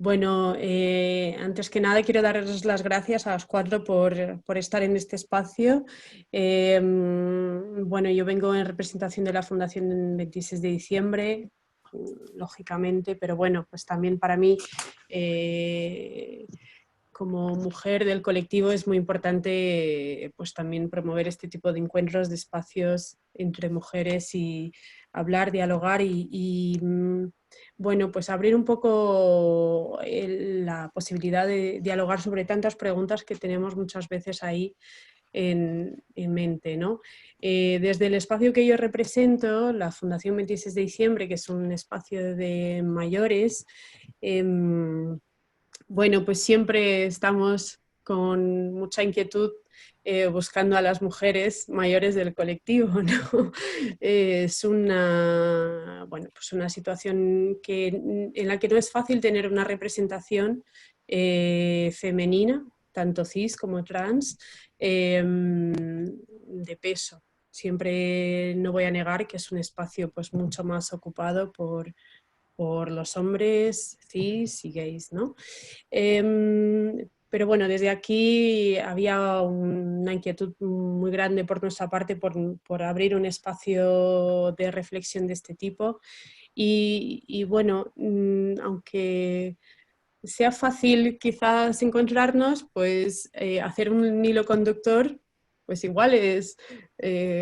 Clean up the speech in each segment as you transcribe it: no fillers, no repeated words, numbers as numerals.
Bueno, antes que nada quiero daros las gracias a las cuatro por estar en este espacio. Bueno, yo vengo en representación de la Fundación 26 de diciembre, lógicamente, pero bueno, pues también para mí, como mujer del colectivo, es muy importante pues también promover este tipo de encuentros, de espacios entre mujeres y hablar, dialogar bueno, pues abrir un poco la posibilidad de dialogar sobre tantas preguntas que tenemos muchas veces ahí en mente, ¿no? Desde el espacio que yo represento, la Fundación 26 de diciembre, que es un espacio de mayores, bueno, pues siempre estamos con mucha inquietud buscando a las mujeres mayores del colectivo, ¿no? Es bueno, pues una situación en la que no es fácil tener una representación femenina, tanto cis como trans, de peso. Siempre no voy a negar que es un espacio pues mucho más ocupado por los hombres cis y gays, ¿no? Pero bueno, desde aquí había una inquietud muy grande por nuestra parte por abrir un espacio de reflexión de este tipo y bueno, aunque sea fácil quizás encontrarnos, pues hacer un hilo conductor pues igual es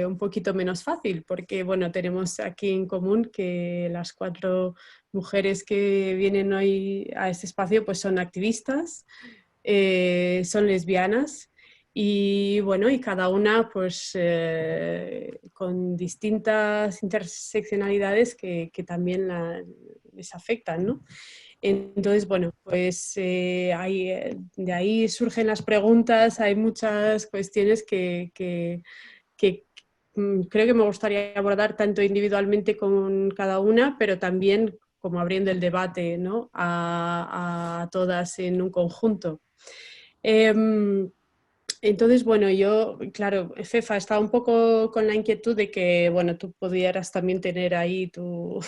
un poquito menos fácil, porque bueno, tenemos aquí en común que las cuatro mujeres que vienen hoy a este espacio pues son activistas, son lesbianas y bueno, y cada una pues con distintas interseccionalidades que también les afectan, ¿no? Entonces, bueno, pues de ahí surgen las preguntas, hay muchas cuestiones que creo que me gustaría abordar tanto individualmente con cada una, pero también como abriendo el debate, ¿no? A todas en un conjunto. Entonces, bueno, yo, claro, Fefa, estaba un poco con la inquietud de que, bueno, tú pudieras también tener ahí tu,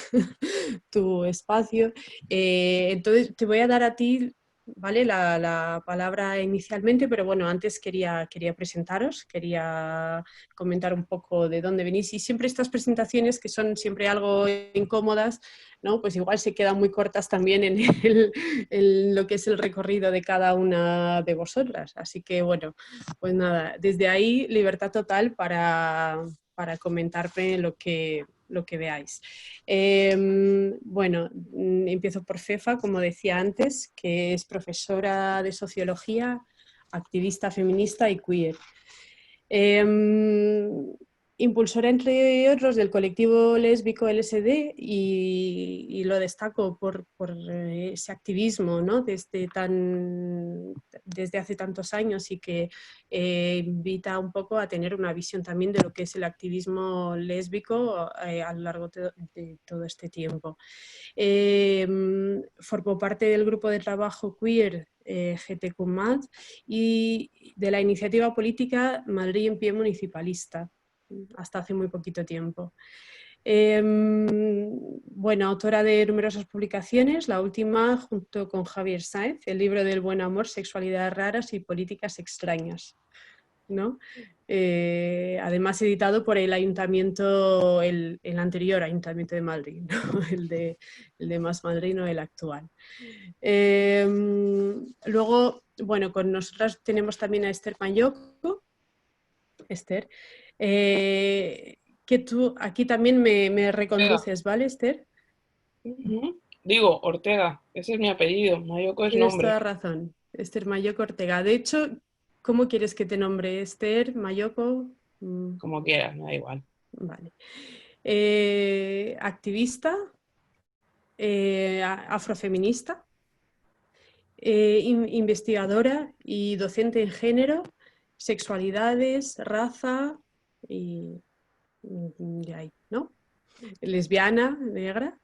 tu espacio. Entonces, te voy a dar a ti, ¿vale? La palabra inicialmente, pero bueno, antes quería presentaros, quería comentar un poco de dónde venís y siempre estas presentaciones que son siempre algo incómodas, ¿no? Pues igual se quedan muy cortas también en lo que es el recorrido de cada una de vosotras. Así que bueno, pues nada, desde ahí libertad total para comentarme lo que veáis. Bueno, empiezo por Fefa, como decía antes, que es profesora de sociología, activista feminista y queer. Impulsora, entre otros, del colectivo lésbico LSD y lo destaco por ese activismo, ¿no? Desde hace tantos años y que invita un poco a tener una visión también de lo que es el activismo lésbico a lo largo de todo este tiempo. Formó parte del grupo de trabajo queer GTQ+, y de la iniciativa política Madrid en pie municipalista, hasta hace muy poquito tiempo. Bueno, autora de numerosas publicaciones, la última junto con Javier Sáenz, el libro del buen amor, sexualidades raras y políticas extrañas, ¿no? Además editado por el ayuntamiento, el anterior ayuntamiento de Madrid, ¿no? el de Más Madrid, no el actual. Luego, bueno, con nosotras tenemos también a Esther Mayoko. Esther, que tú aquí también me Ortega. reconduces, ¿vale, Esther? Ujú. Digo, Ortega, ese es mi apellido, Mayoko es Tienes toda nombre, razón, Esther Mayoko Ortega. De hecho, ¿cómo quieres que te nombre? Esther Mayoko. como quieras, me da igual. Vale. Activista, afrofeminista, investigadora y docente en género, sexualidades, raza y de ahí, ¿no? Lesbiana, negra.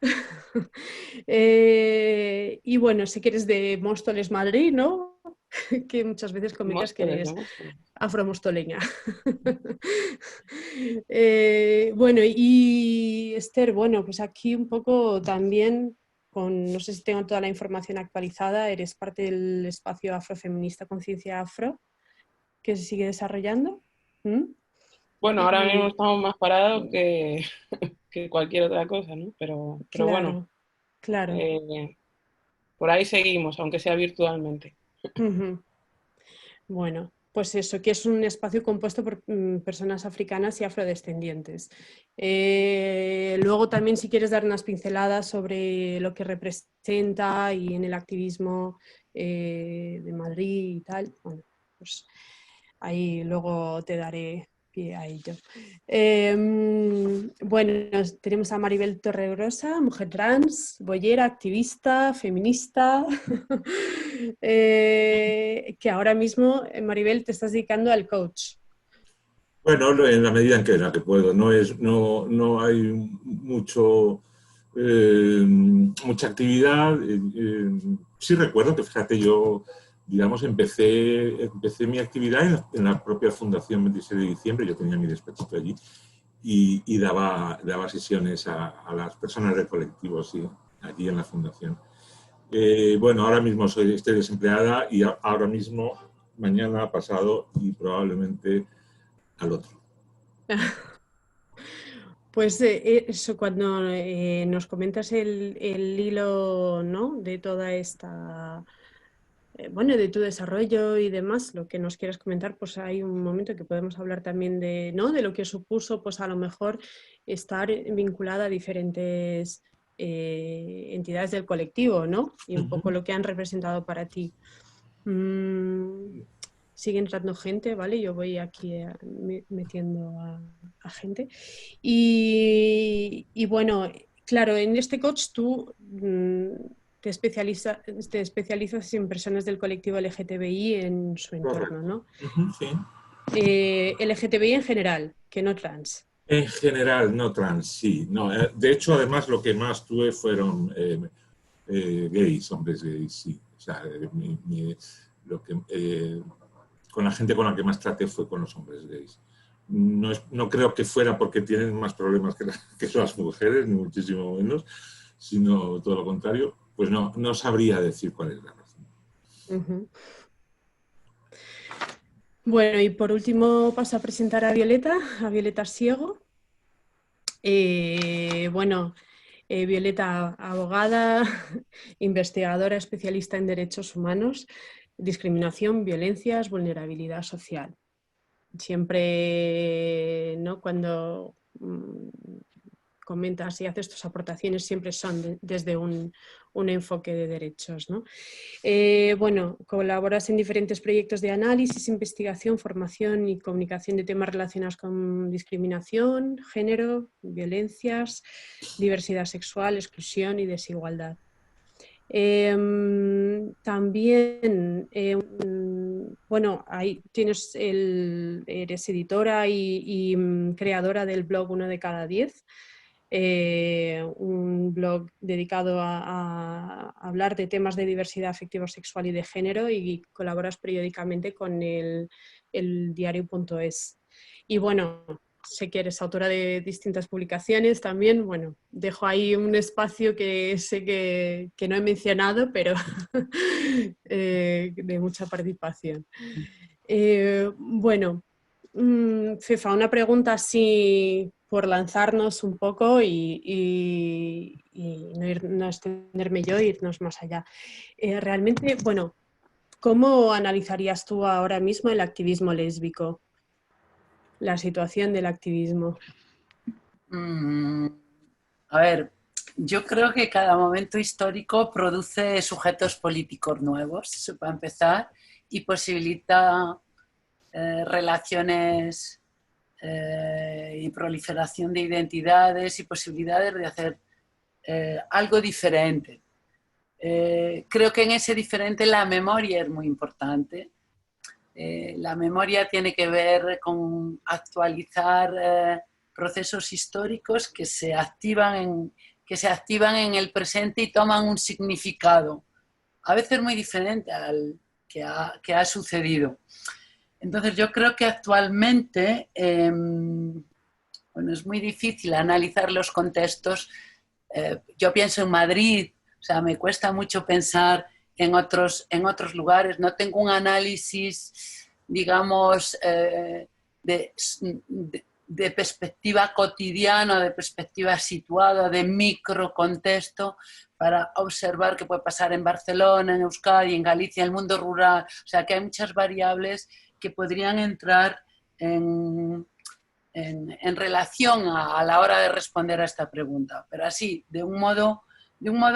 Y bueno, si quieres de Móstoles, Madrid, ¿no? Que muchas veces comentas que Móstoles, de eres Móstoles. afromostoleña. Bueno, y Esther, bueno, pues aquí un poco también no sé si tengo toda la información actualizada, eres parte del espacio afrofeminista Conciencia Afro, que se sigue desarrollando. ¿Mm? Bueno, ahora mismo Y estamos más parados que cualquier otra cosa, ¿no? Pero bueno, claro, claro. por ahí seguimos, aunque sea virtualmente. Ujú. Bueno, pues eso, que es un espacio compuesto por personas africanas y afrodescendientes. Luego también si quieres dar unas pinceladas sobre lo que representa y en el activismo de Madrid y tal, bueno, pues ahí luego te daré pie a ello. Bueno, tenemos a Maribel Torregrosa, mujer trans, boyera, activista, feminista, que ahora mismo, Maribel, te estás dedicando al coach. Bueno, en la medida en la que puedo. No hay mucha actividad. Sí recuerdo que, fíjate, yo, digamos, empecé mi actividad en la propia Fundación 26 de diciembre. Yo tenía mi despachito allí y daba sesiones a las personas del colectivo, sí, allí en la Fundación. Bueno, ahora mismo estoy desempleada y ahora mismo, mañana, pasado y probablemente al otro. Pues eso, cuando nos comentas el hilo, ¿no?, de toda esta, bueno, de tu desarrollo y demás, lo que nos quieras comentar, pues hay un momento que podemos hablar también de, ¿no?, de lo que supuso, pues a lo mejor estar vinculada a diferentes entidades del colectivo, ¿no? Y un poco lo que han representado para ti. Sigue entrando gente, ¿vale? Yo voy aquí metiendo a gente. Y bueno, claro, en este coach tú te especializas en personas del colectivo LGTBI en su entorno, Correcto. ¿no? Sí. LGTBI en general, que no trans. En general, no trans, sí. No, de hecho, además, lo que más tuve fueron gays, hombres gays, sí. O sea, con la gente con la que más traté fue con los hombres gays. No creo que fuera porque tienen más problemas que las mujeres, ni muchísimo menos, sino todo lo contrario. Pues no sabría decir cuál es la razón. Uh-huh. Bueno, y por último paso a presentar a Violeta Siego. Bueno, Violeta, abogada, investigadora especialista en derechos humanos, discriminación, violencias, vulnerabilidad social. Siempre, ¿no?, cuando comentas y haces tus aportaciones, siempre son desde un enfoque de derechos, ¿no? Bueno, colaboras en diferentes proyectos de análisis, investigación, formación y comunicación de temas relacionados con discriminación, género, violencias, diversidad sexual, exclusión y desigualdad. También, bueno, ahí eres editora y creadora del blog 1 de cada 10, un blog dedicado a hablar de temas de diversidad afectivo-sexual y de género, y colaboras periódicamente con el diario.es. Y bueno, sé que eres autora de distintas publicaciones también. Bueno, dejo ahí un espacio que sé que no he mencionado, pero de mucha participación. Bueno, Fefa, una pregunta así por lanzarnos un poco y no extenderme yo e irnos más allá. Realmente, bueno, ¿cómo analizarías tú ahora mismo el activismo lésbico? La situación del activismo. A ver, yo creo que cada momento histórico produce sujetos políticos nuevos, eso para empezar, y posibilita relaciones y proliferación de identidades y posibilidades de hacer algo diferente. Creo que en ese diferente la memoria es muy importante. La memoria tiene que ver con actualizar procesos históricos que se activan en el presente y toman un significado, a veces muy diferente al que ha sucedido. Entonces yo creo que actualmente bueno, es muy difícil analizar los contextos. Yo pienso en Madrid, o sea, me cuesta mucho pensar en otros lugares. No tengo un análisis, digamos, de perspectiva cotidiana, de perspectiva situada, de microcontexto, para observar qué puede pasar en Barcelona, en Euskadi, en Galicia, en el mundo rural. O sea, que hay muchas variables que podrían entrar en relación a la hora de responder a esta pregunta. Pero así, de un modo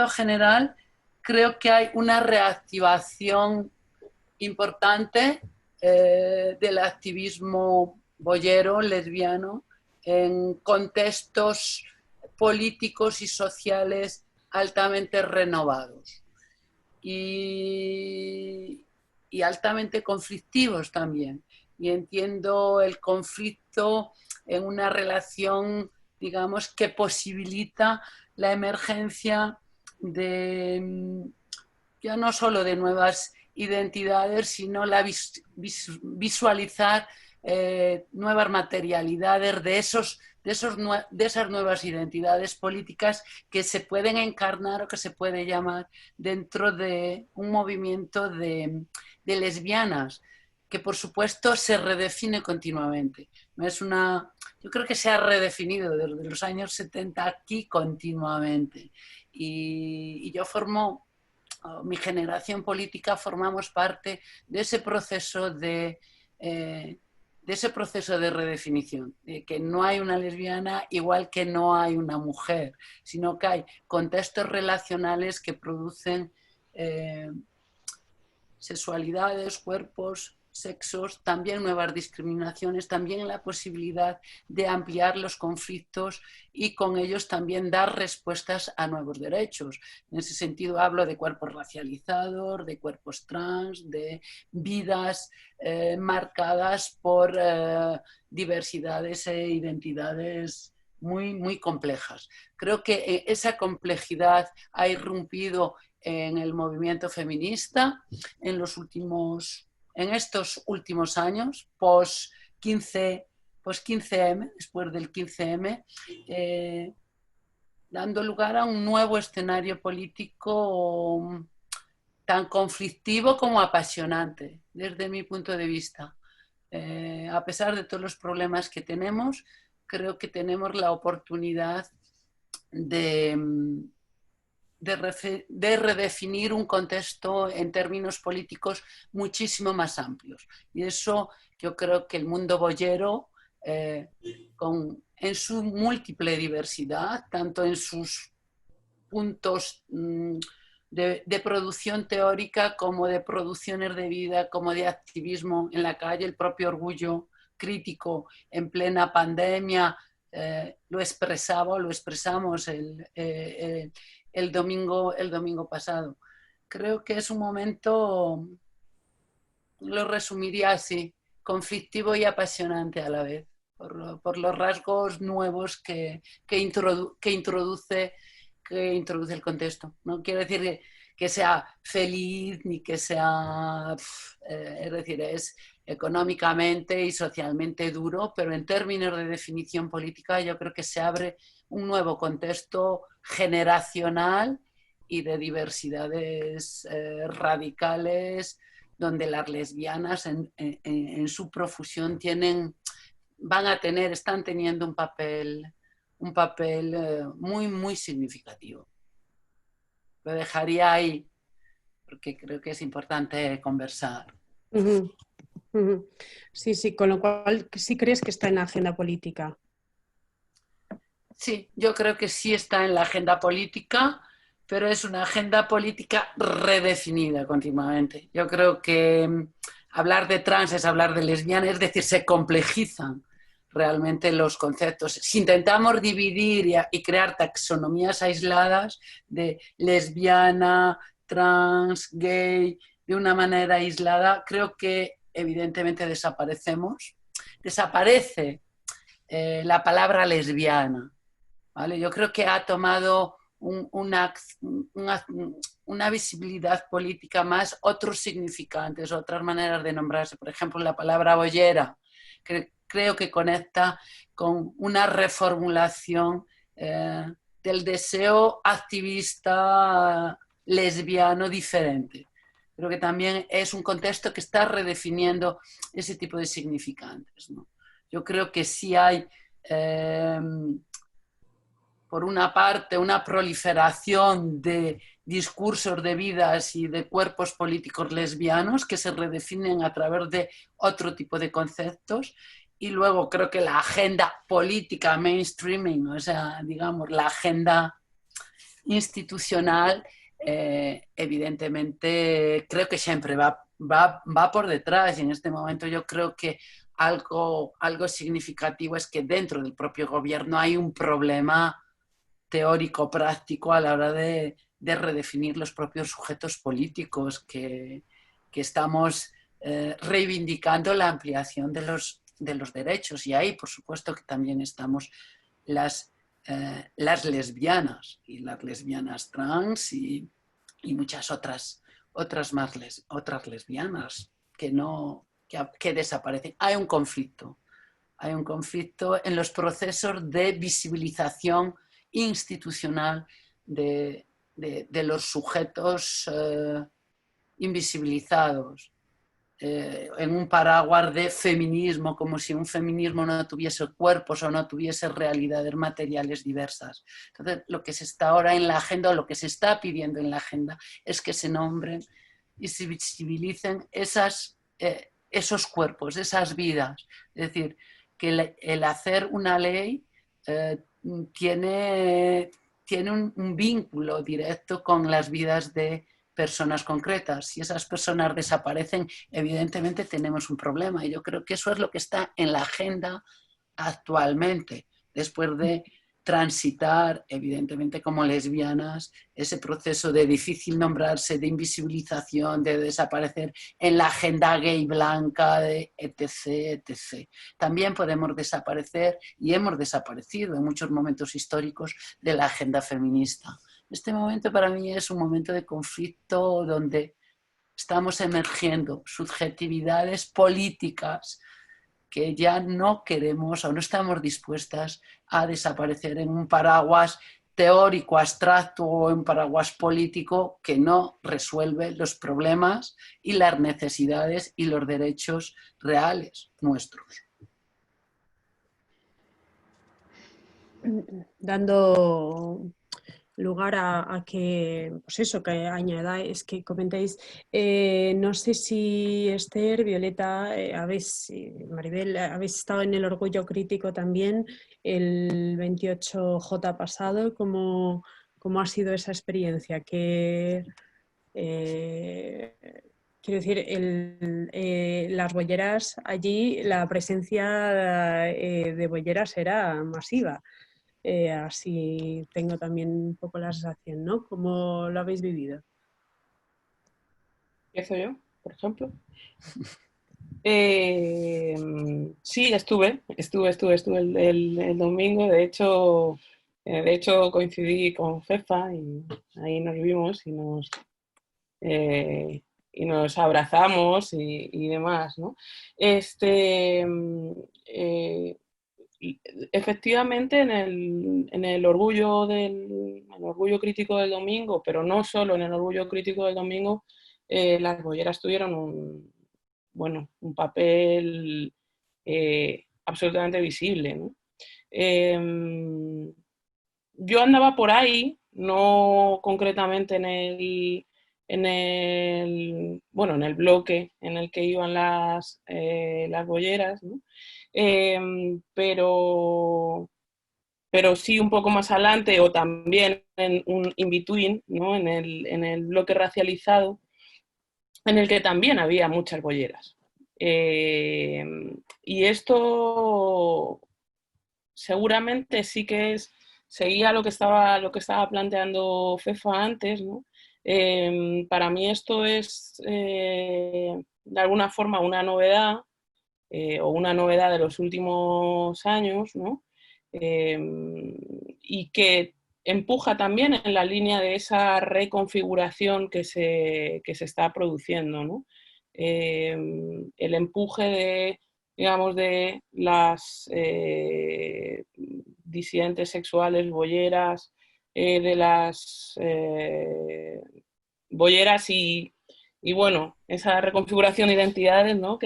general, creo que hay una reactivación importante del activismo boyero, lesbiano, en contextos políticos y sociales altamente renovados y altamente conflictivos también. Y entiendo el conflicto en una relación, digamos, que posibilita la emergencia de ya no solo de nuevas identidades, sino la visualizar nuevas materialidades de esas nuevas identidades políticas que se pueden encarnar o que se puede llamar dentro de un movimiento de lesbianas, que por supuesto se redefine continuamente. No es yo creo que se ha redefinido desde los años 70 aquí continuamente. Y yo mi generación política formamos parte de ese proceso de redefinición, de que no hay una lesbiana igual que no hay una mujer, sino que hay contextos relacionales que producen sexualidades, cuerpos, sexos, también nuevas discriminaciones, también la posibilidad de ampliar los conflictos y con ellos también dar respuestas a nuevos derechos. En ese sentido hablo de cuerpos racializados, de cuerpos trans, de vidas marcadas por diversidades e identidades muy, muy complejas. Creo que esa complejidad ha irrumpido en el movimiento feminista en estos últimos años, post 15M, después del 15M, dando lugar a un nuevo escenario político tan conflictivo como apasionante, desde mi punto de vista. A pesar de todos los problemas que tenemos, creo que tenemos la oportunidad de redefinir un contexto en términos políticos muchísimo más amplios. Y eso yo creo que el mundo boyero, en su múltiple diversidad, tanto en sus puntos de producción teórica como de producciones de vida, como de activismo en la calle, el propio orgullo crítico en plena pandemia, lo expresamos el domingo pasado. Creo que es un momento, lo resumiría así, conflictivo y apasionante a la vez, por los rasgos nuevos que introduce el contexto. No quiero decir que sea feliz ni que sea, es decir, es económicamente y socialmente duro, pero en términos de definición política yo creo que se abre un nuevo contexto generacional y de diversidades radicales, donde las lesbianas en su profusión están teniendo un papel muy, muy significativo. Lo dejaría ahí, porque creo que es importante conversar. Uh-huh. Uh-huh. Sí, con lo cual sí crees que está en la agenda política. Sí, yo creo que sí está en la agenda política, pero es una agenda política redefinida continuamente. Yo creo que hablar de trans es hablar de lesbiana, es decir, se complejizan realmente los conceptos. Si intentamos dividir y crear taxonomías aisladas de lesbiana, trans, gay, de una manera aislada, creo que evidentemente desaparecemos. Desaparece la palabra lesbiana, ¿vale? Yo creo que ha tomado una visibilidad política más, otros significantes, otras maneras de nombrarse. Por ejemplo, la palabra boyera, que creo que conecta con una reformulación del deseo activista lesbiano diferente. Creo que también es un contexto que está redefiniendo ese tipo de significantes, ¿no? Yo creo que sí hay, por una parte, una proliferación de discursos de vidas y de cuerpos políticos lesbianos que se redefinen a través de otro tipo de conceptos, y luego creo que la agenda política mainstreaming, o sea, digamos, la agenda institucional, evidentemente creo que siempre va por detrás, y en este momento yo creo que algo significativo es que dentro del propio gobierno hay un problema teórico práctico a la hora de redefinir los propios sujetos políticos, que estamos reivindicando la ampliación de los derechos, y ahí por supuesto que también estamos las lesbianas y las lesbianas trans y muchas otras lesbianas que desaparecen. Hay un conflicto en los procesos de visibilización institucional de los sujetos invisibilizados, en un paraguas de feminismo, como si un feminismo no tuviese cuerpos o no tuviese realidades materiales diversas. Entonces, lo que se está ahora en la agenda, o lo que se está pidiendo en la agenda, es que se nombren y se visibilicen esos cuerpos, esas vidas. Es decir, que el hacer una ley tiene un vínculo directo con las vidas de personas concretas. Si esas personas desaparecen, evidentemente tenemos un problema, y yo creo que eso es lo que está en la agenda actualmente, después de transitar, evidentemente, como lesbianas, ese proceso de difícil nombrarse, de invisibilización, de desaparecer en la agenda gay blanca, de etc., etc. También podemos desaparecer, y hemos desaparecido en muchos momentos históricos, de la agenda feminista. Este momento para mí es un momento de conflicto donde estamos emergiendo subjetividades políticas que ya no queremos o no estamos dispuestas a desaparecer en un paraguas teórico, abstracto, o en un paraguas político que no resuelve los problemas y las necesidades y los derechos reales nuestros. Dando lugar a que, pues eso, que añadáis, que comentéis, no sé si Esther, Violeta, Maribel, habéis estado en el Orgullo Crítico también el 28J pasado. ¿Cómo ha sido esa experiencia? Quiero decir, las bolleras allí, la presencia de bolleras era masiva. Así tengo también un poco la sensación, ¿no? ¿Cómo lo habéis vivido? ¿Empiezo yo, por ejemplo? Sí, estuve el domingo. De hecho coincidí con Fefa y ahí nos vimos y nos abrazamos y demás, ¿no? Efectivamente, en el orgullo crítico del domingo, pero no solo en el orgullo crítico del domingo, las bolleras tuvieron un papel absolutamente visible, ¿no? Yo andaba por ahí, no concretamente en el bloque en el que iban las bolleras, ¿no? Pero sí un poco más adelante, o también en un in-between, ¿no? en el bloque racializado, en el que también había muchas bolleras. Y esto seguramente sí que seguía lo que estaba planteando Fefa antes, ¿no? Para mí esto es de alguna forma una novedad, o una novedad de los últimos años, ¿no? Y que empuja también en la línea de esa reconfiguración que se está produciendo, ¿no? El empuje de las disidentes sexuales, bolleras, de las bolleras y bueno, esa reconfiguración de identidades, ¿no?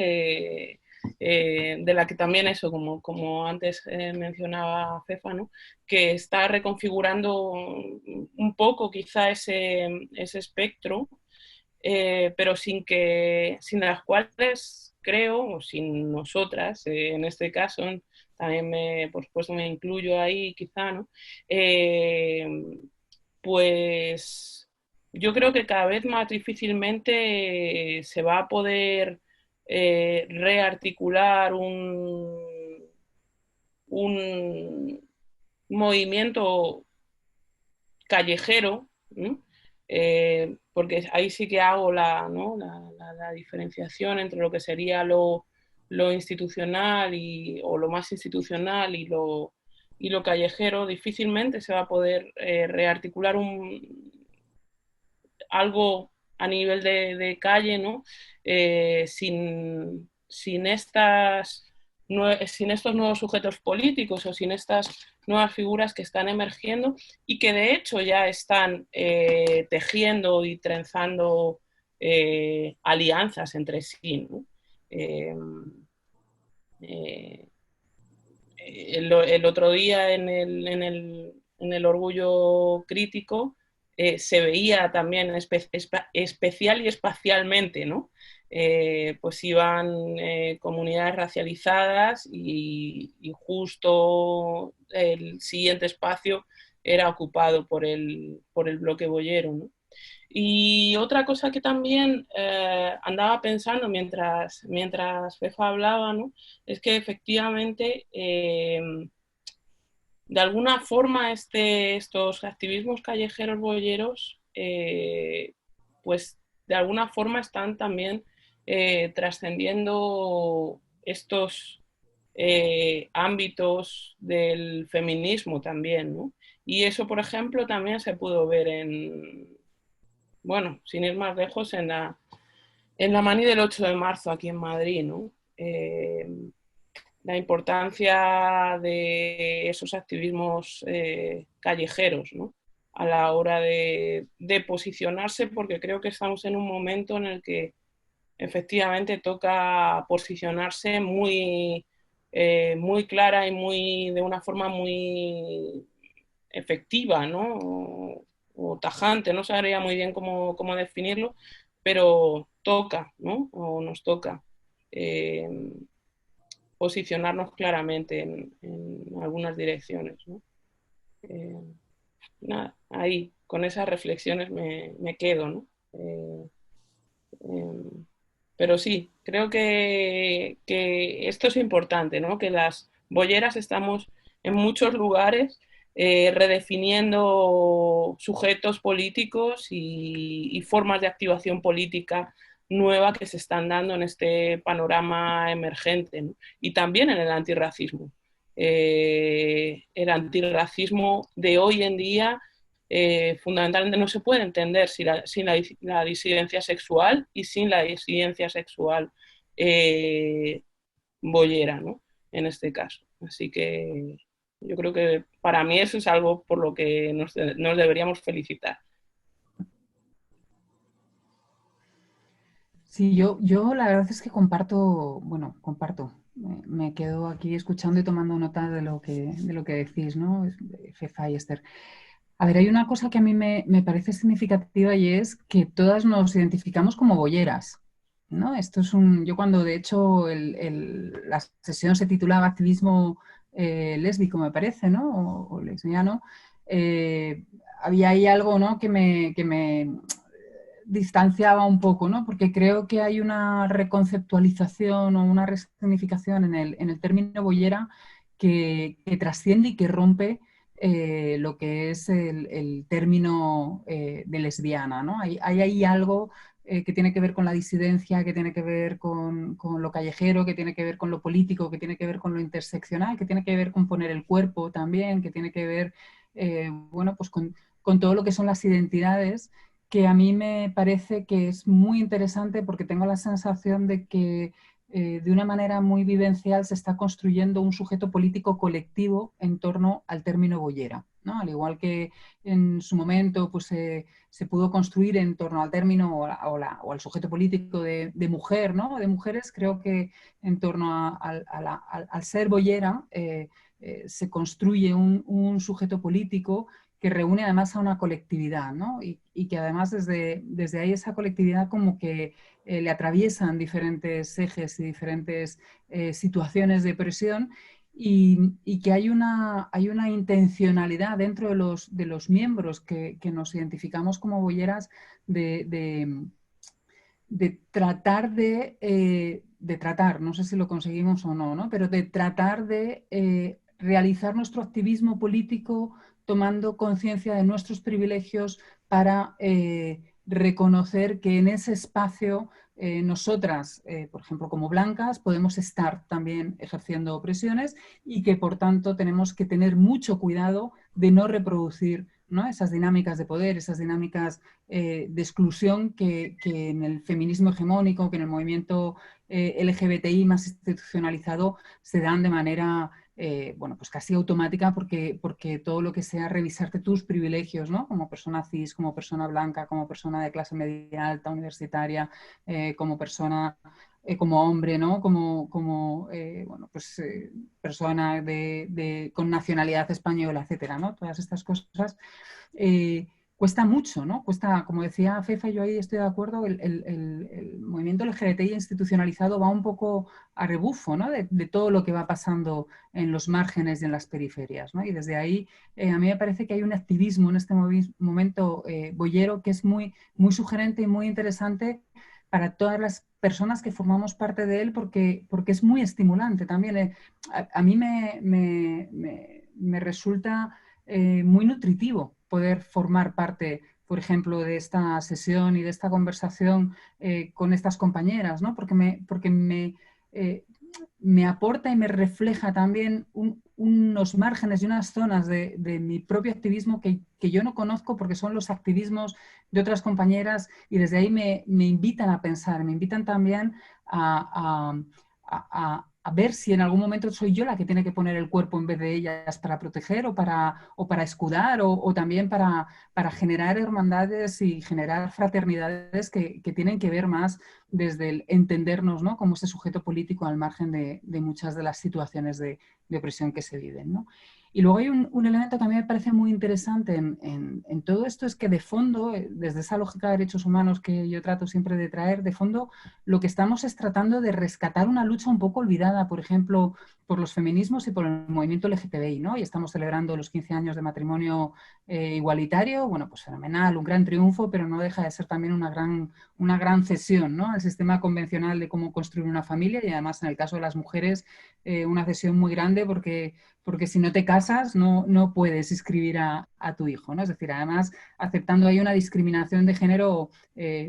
de la que también eso, como antes mencionaba Fefa, ¿no? Que está reconfigurando un poco quizá ese espectro, pero sin las cuales creo, o sin nosotras, en este caso, también por supuesto me incluyo ahí quizá, ¿no? Pues yo creo que cada vez más difícilmente se va a poder rearticular un movimiento callejero, ¿no? Porque ahí sí que hago ¿no? la diferenciación entre lo que sería lo institucional o lo más institucional y lo callejero. Difícilmente se va a poder rearticular algo a nivel de calle, ¿no? Sin estos nuevos sujetos políticos o sin estas nuevas figuras que están emergiendo y que de hecho ya están tejiendo y trenzando alianzas entre sí, ¿no? El otro día en el Orgullo Crítico se veía también especial y espacialmente, ¿no? Pues iban comunidades racializadas y justo el siguiente espacio era ocupado por el bloque boyero, ¿no? Y otra cosa que también andaba pensando mientras Fefa hablaba, ¿no? Es que efectivamente de alguna forma estos activismos callejeros boyeros pues de alguna forma están también trascendiendo estos ámbitos del feminismo también, ¿no? Y eso, por ejemplo, también se pudo ver bueno, sin ir más lejos, en la mani del 8 de marzo aquí en Madrid, ¿no? La importancia de esos activismos callejeros, ¿no? A la hora de posicionarse, porque creo que estamos en un momento en el que efectivamente toca posicionarse muy clara y de una forma muy efectiva, ¿no? O tajante, no sabría muy bien cómo definirlo, pero toca, ¿no? O nos toca posicionarnos claramente en algunas direcciones, ¿no? Nada, ahí, con esas reflexiones me quedo, ¿no? Pero sí, creo que esto es importante, ¿no? Que las bolleras estamos en muchos lugares redefiniendo sujetos políticos y formas de activación política nueva que se están dando en este panorama emergente, ¿no? Y también en el antirracismo. El antirracismo de hoy en día fundamentalmente no se puede entender sin la disidencia sexual y sin la disidencia sexual boyera, ¿no? En este caso. Así que yo creo que para mí eso es algo por lo que nos deberíamos felicitar. Sí, yo la verdad es que comparto, me quedo aquí escuchando y tomando nota de lo que decís, ¿no? Fefa y Esther. A ver, hay una cosa que a mí me parece significativa y es que todas nos identificamos como bolleras, ¿no? Esto es yo cuando de hecho la sesión se titulaba Activismo lésbico, me parece, ¿no? O lesbiano, había ahí algo, ¿no? que me distanciaba un poco, ¿no? Porque creo que hay una reconceptualización o una resignificación en el término boyera que trasciende y que rompe lo que es el término de lesbiana, ¿no? Hay ahí algo que tiene que ver con la disidencia, que tiene que ver con lo callejero, que tiene que ver con lo político, que tiene que ver con lo interseccional, que tiene que ver con poner el cuerpo también, que tiene que ver, bueno, pues con todo lo que son las identidades, que a mí me parece que es muy interesante porque tengo la sensación de que de una manera muy vivencial se está construyendo un sujeto político colectivo en torno al término boyera, ¿no? Al igual que en su momento pues, se pudo construir en torno al término o al sujeto político de mujer, ¿no? De mujeres, creo que en torno al ser boyera se construye un sujeto político que reúne además a una colectividad, ¿no? Y que además desde ahí esa colectividad como que le atraviesan diferentes ejes y diferentes situaciones de presión y que hay una intencionalidad dentro de los miembros que nos identificamos como boyeras de tratar de tratar, no sé si lo conseguimos o no, ¿no? Pero de tratar de realizar nuestro activismo político tomando conciencia de nuestros privilegios para reconocer que en ese espacio nosotras, por ejemplo, como blancas, podemos estar también ejerciendo opresiones y que, por tanto, tenemos que tener mucho cuidado de no reproducir, ¿no? Esas dinámicas de poder, esas dinámicas de exclusión que en el feminismo hegemónico, que en el movimiento LGBTI más institucionalizado se dan de manera bueno, pues casi automática porque todo lo que sea revisarte tus privilegios, ¿no? Como persona cis, como persona blanca, como persona de clase media alta, universitaria, como persona, como hombre, ¿no? Como bueno, pues, persona con nacionalidad española, etcétera, ¿no? Todas estas cosas cuesta mucho, ¿no? Cuesta, como decía Fefa, yo ahí estoy de acuerdo, el movimiento LGBTI institucionalizado va un poco a rebufo, ¿no? de todo lo que va pasando en los márgenes y en las periferias, ¿no? Y desde ahí a mí me parece que hay un activismo en este momento boyero que es muy, muy sugerente y muy interesante para todas las personas que formamos parte de él porque es muy estimulante también. A mí me resulta muy nutritivo poder formar parte, por ejemplo, de esta sesión y de esta conversación con estas compañeras, ¿no? Porque me aporta y me refleja también unos márgenes y unas zonas de mi propio activismo que yo no conozco porque son los activismos de otras compañeras y desde ahí me invitan a pensar, me invitan también a ver si en algún momento soy yo la que tiene que poner el cuerpo en vez de ellas para proteger o para escudar o también para generar hermandades y generar fraternidades que tienen que ver más desde el entendernos, ¿no? Como ese sujeto político al margen de muchas de las situaciones de opresión que se viven, ¿no? Y luego hay un elemento que a mí me parece muy interesante en todo esto, es que de fondo, desde esa lógica de derechos humanos que yo trato siempre de traer, de fondo lo que estamos es tratando de rescatar una lucha un poco olvidada, por ejemplo, por los feminismos y por el movimiento LGTBI, ¿no? Y estamos celebrando los 15 años de matrimonio igualitario, bueno, pues fenomenal, un gran triunfo, pero no deja de ser también una gran cesión, ¿no? Al sistema convencional de cómo construir una familia y además en el caso de las mujeres una cesión muy grande porque si no te casas no puedes inscribir a tu hijo, ¿no? Es decir, además aceptando ahí una discriminación de género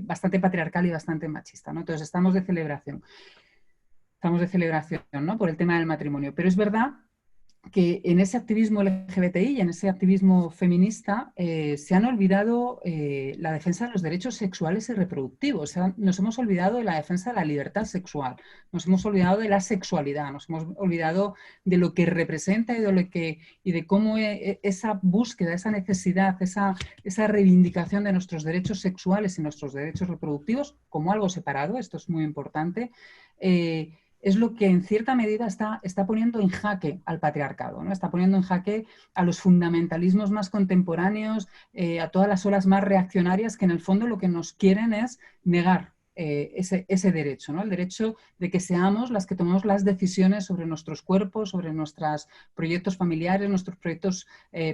bastante patriarcal y bastante machista, ¿no? Entonces estamos de celebración, ¿no? Por el tema del matrimonio. Pero es verdad que en ese activismo LGBTI y en ese activismo feminista se han olvidado la defensa de los derechos sexuales y reproductivos. O sea, nos hemos olvidado de la defensa de la libertad sexual, nos hemos olvidado de la sexualidad, nos hemos olvidado de lo que representa y de cómo esa búsqueda, esa necesidad, esa reivindicación de nuestros derechos sexuales y nuestros derechos reproductivos como algo separado, esto es muy importante, es lo que en cierta medida está poniendo en jaque al patriarcado, ¿no? Está poniendo en jaque a los fundamentalismos más contemporáneos, a todas las olas más reaccionarias que en el fondo lo que nos quieren es negar ese derecho, ¿no? El derecho de que seamos las que tomamos las decisiones sobre nuestros cuerpos, sobre nuestros proyectos familiares, nuestros proyectos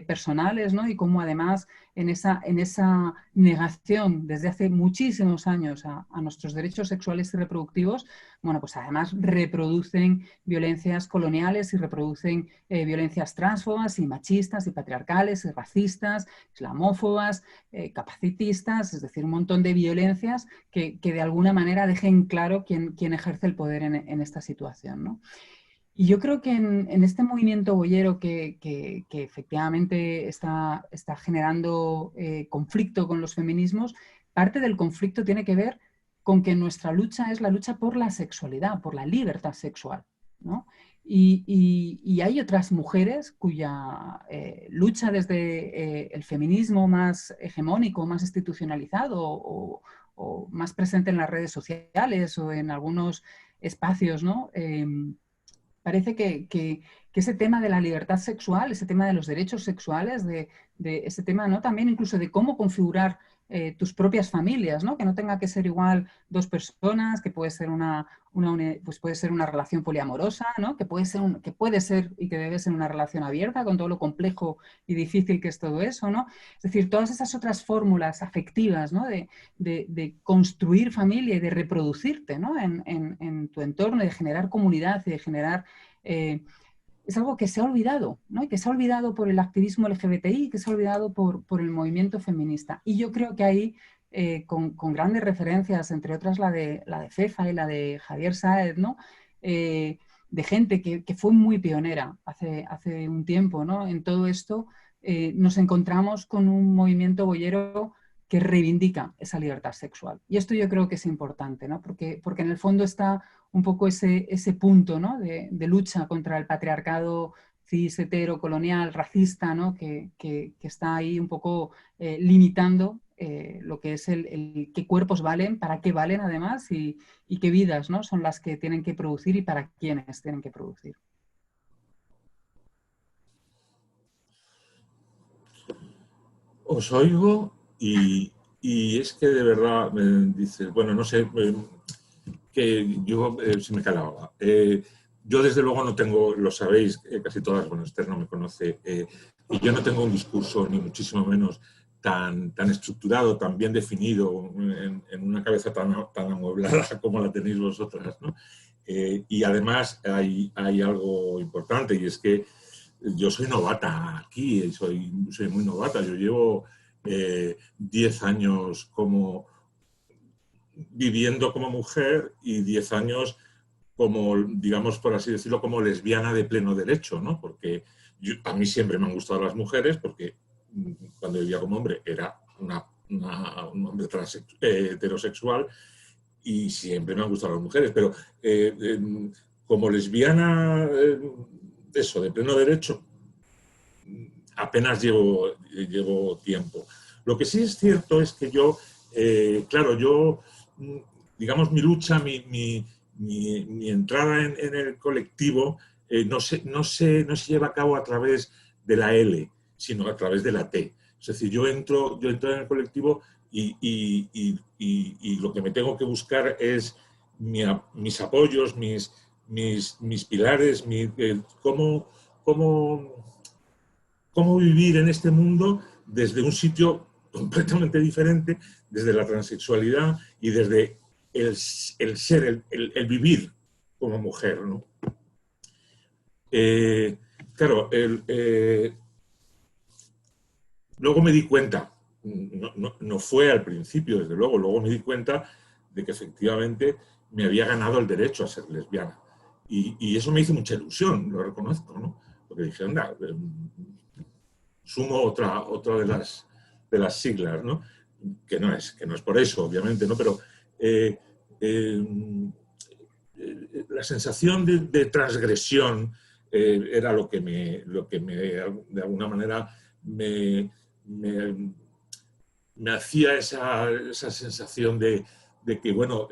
personales, ¿no? Y cómo además en esa negación desde hace muchísimos años a nuestros derechos sexuales y reproductivos, bueno, pues además reproducen violencias coloniales y reproducen violencias transfobas y machistas y patriarcales y racistas, islamófobas, capacitistas, es decir, un montón de violencias que de alguna manera dejen claro quién ejerce el poder en esta situación, ¿no? Y yo creo que en este movimiento boyero que efectivamente está generando conflicto con los feminismos, parte del conflicto tiene que ver con que nuestra lucha es la lucha por la sexualidad, por la libertad sexual, ¿no? Y hay otras mujeres cuya lucha desde el feminismo más hegemónico, más institucionalizado o más presente en las redes sociales o en algunos espacios, ¿no? Parece que ese tema de la libertad sexual, ese tema de los derechos sexuales, de ese tema, ¿no? También incluso de cómo configurar tus propias familias, ¿no? Que no tenga que ser igual dos personas, que puede ser pues puede ser una relación poliamorosa, ¿no? Que puede ser y que debe ser una relación abierta con todo lo complejo y difícil que es todo eso, ¿no? Es decir, todas esas otras fórmulas afectivas, ¿no? De construir familia y de reproducirte, ¿no? En tu entorno, y de generar comunidad y de generar... es algo que se ha olvidado, ¿no? Y que se ha olvidado por el activismo LGBTI, que se ha olvidado por el movimiento feminista. Y yo creo que ahí, con grandes referencias, entre otras la de Fefa y la de Javier Sáez, ¿no? De gente que fue muy pionera hace un tiempo, ¿no? En todo esto, nos encontramos con un movimiento boyero que reivindica esa libertad sexual. Y esto yo creo que es importante, ¿no? Porque en el fondo está un poco ese punto, ¿no? de lucha contra el patriarcado cis, hetero, colonial, racista, ¿no? que está ahí un poco limitando lo que es qué cuerpos valen, para qué valen además y qué vidas, ¿no? son las que tienen que producir y para quiénes tienen que producir. Os oigo y es que de verdad me dices, bueno, no sé, que yo se me calaba. Yo desde luego no tengo, lo sabéis, casi todas, bueno, Esther no me conoce, y yo no tengo un discurso ni muchísimo menos tan estructurado, tan bien definido, en una cabeza tan amueblada como la tenéis vosotras, ¿no? Y además hay algo importante, y es que yo soy novata aquí, soy muy novata. Yo llevo 10 años viviendo como mujer y 10 años como, digamos, por así decirlo, como lesbiana de pleno derecho, ¿no? Porque a mí siempre me han gustado las mujeres, porque cuando vivía como hombre era un hombre heterosexual, y siempre me han gustado las mujeres, pero como lesbiana, eso, de pleno derecho, apenas llevo tiempo. Lo que sí es cierto es que yo, claro, digamos, mi lucha, mi entrada en el colectivo no se lleva a cabo a través de la L, sino a través de la T. Es decir, yo entro en el colectivo y lo que me tengo que buscar es mis apoyos, mis pilares, cómo vivir en este mundo desde un sitio completamente diferente, desde la transexualidad y desde el ser, el vivir como mujer, ¿no? Claro, luego me di cuenta, no fue al principio, desde luego me di cuenta de que efectivamente me había ganado el derecho a ser lesbiana. Y eso me hizo mucha ilusión, lo reconozco, ¿no? Porque dije, anda, sumo otra de las siglas, ¿no? Que no es por eso, obviamente, ¿no? Pero la sensación de transgresión era lo que de alguna manera me hacía esa sensación de que, bueno,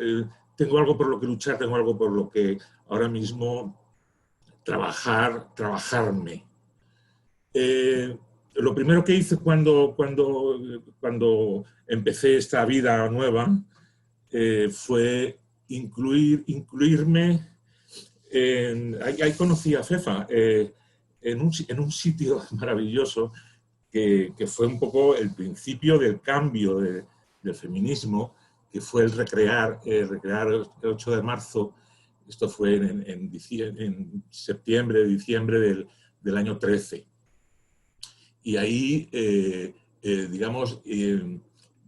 tengo algo por lo que luchar, tengo algo por lo que ahora mismo trabajarme. Lo primero que hice cuando empecé esta vida nueva fue incluirme ahí conocí a Fefa en un sitio maravilloso que fue un poco el principio del cambio del feminismo, que fue el recrear el 8 de marzo. Esto fue en septiembre, diciembre del año 13. Y ahí, digamos,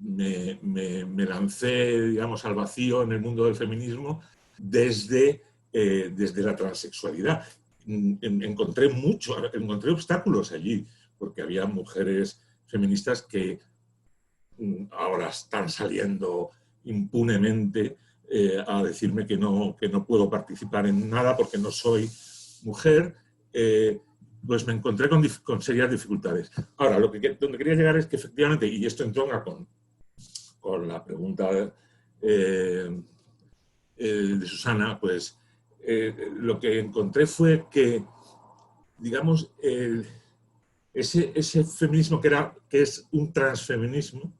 me lancé, digamos, al vacío en el mundo del feminismo desde la transexualidad. Encontré obstáculos allí, porque había mujeres feministas que ahora están saliendo impunemente a decirme que no puedo participar en nada porque no soy mujer, pues me encontré con serias dificultades. Ahora, donde quería llegar es que efectivamente, y esto entronca con la pregunta de Susana, pues lo que encontré fue que, digamos, ese feminismo que es un transfeminismo,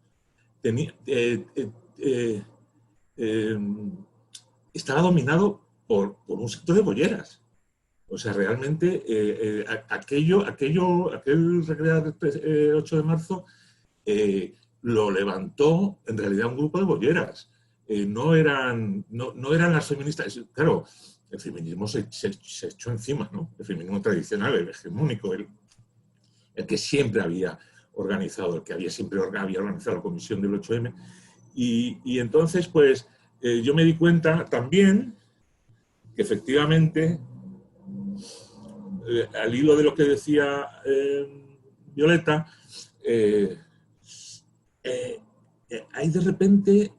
estaba dominado por un sector de bolleras. O sea, realmente aquel recrear el 8 de marzo lo levantó en realidad un grupo de bolleras. No eran las feministas. Claro, el feminismo se echó encima, ¿no? El feminismo tradicional, el hegemónico, el que siempre había organizado, había organizado la comisión del 8M. Y entonces, pues, yo me di cuenta también que efectivamente, al hilo de lo que decía Violeta, ahí de repente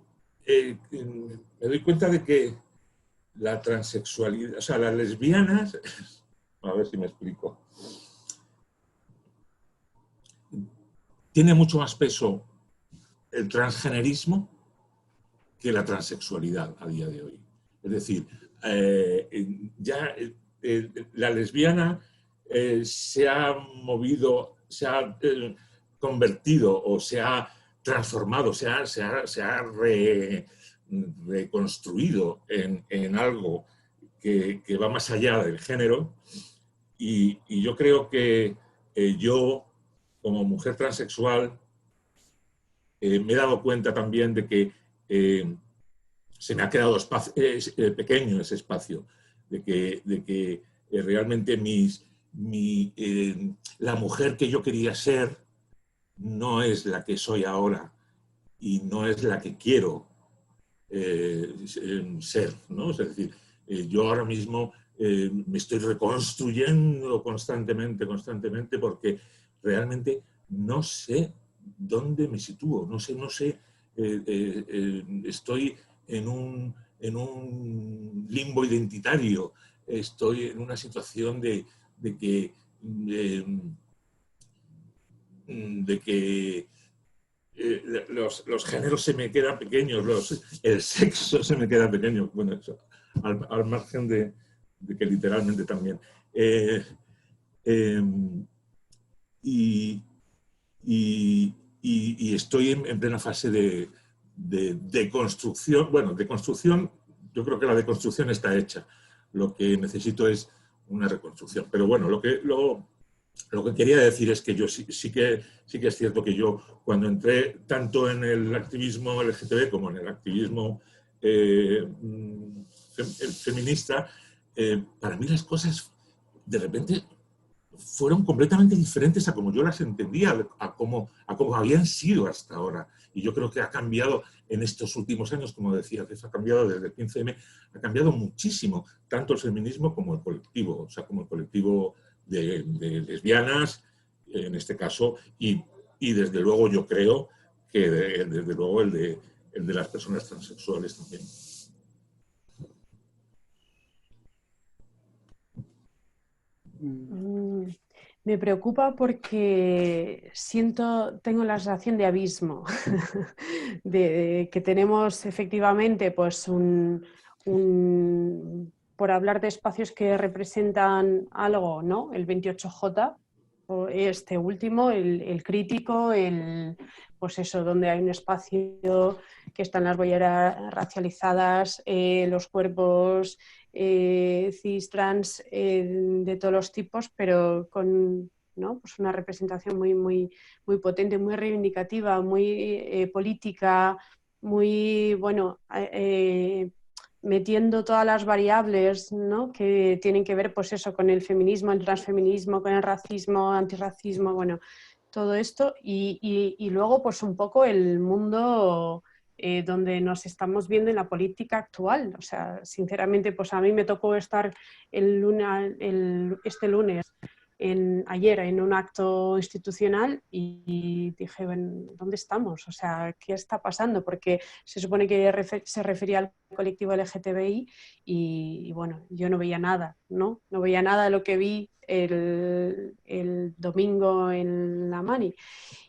me doy cuenta de que la transexualidad, o sea, las lesbianas, a ver si me explico, tiene mucho más peso el transgenerismo que la transexualidad a día de hoy. Es decir, la lesbiana se ha movido, se ha convertido o se ha transformado, se ha reconstruido en algo que va más allá del género, y yo creo que yo, como mujer transexual, me he dado cuenta también de que se me ha quedado pequeño ese espacio, de que realmente la mujer que yo quería ser no es la que soy ahora y no es la que quiero ser, ¿no? Es decir, yo ahora mismo me estoy reconstruyendo constantemente porque realmente no sé dónde me sitúo, no sé, estoy en un limbo identitario, estoy en una situación de que los géneros se me quedan pequeños, el sexo se me queda pequeño, bueno, eso, al margen de que literalmente también. Y estoy en plena fase de construcción. Bueno, de construcción, yo creo que la deconstrucción está hecha. Lo que necesito es una reconstrucción. Pero bueno, lo que quería decir es que yo sí que es cierto que yo, cuando entré tanto en el activismo LGTB como en el activismo feminista, para mí las cosas de repente fueron completamente diferentes a como yo las entendía, a como habían sido hasta ahora. Y yo creo que ha cambiado en estos últimos años, como decía, ha cambiado desde el 15M, ha cambiado muchísimo, tanto el feminismo como el colectivo, o sea, como el colectivo de lesbianas, en este caso, y desde luego yo creo que desde luego el de las personas transexuales también. Me preocupa porque tengo la sensación de abismo, de que tenemos efectivamente pues por hablar de espacios que representan algo, ¿no? El 28J, este último, el crítico, pues eso, donde hay un espacio que están las bolleras racializadas, los cuerpos cis, trans, de todos los tipos, pero con, ¿no? Pues una representación muy potente, muy reivindicativa, muy política, muy, bueno, metiendo todas las variables, ¿no? Que tienen que ver, pues eso, con el feminismo, el transfeminismo, con el racismo, antirracismo, bueno, todo esto, y luego pues un poco el mundo donde nos estamos viendo en la política actual. O sea, sinceramente, pues a mí me tocó estar este lunes ayer en un acto institucional y dije, bueno, ¿dónde estamos? O sea, ¿qué está pasando? Porque se supone que se refería al colectivo LGTBI y bueno, yo no veía nada, ¿no? No veía nada de lo que vi el domingo en la Mani.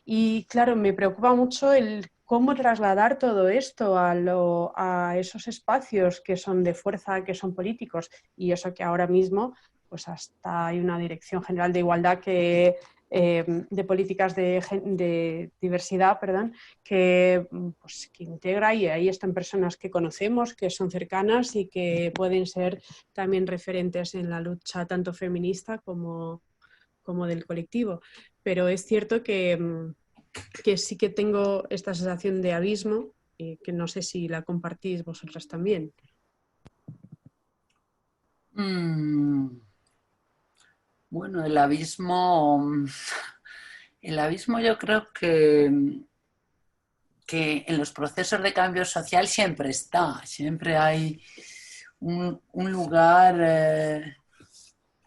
Y claro, me preocupa mucho el cómo trasladar todo esto a esos espacios que son de fuerza, que son políticos, y eso que ahora mismo pues hasta hay una Dirección General de Igualdad de políticas de diversidad, perdón, pues, que integra, y ahí están personas que conocemos, que son cercanas y que pueden ser también referentes en la lucha tanto feminista como del colectivo. Pero es cierto que sí que tengo esta sensación de abismo, que no sé si la compartís vosotras también. Bueno, el abismo yo creo que en los procesos de cambio social siempre está, siempre hay un lugar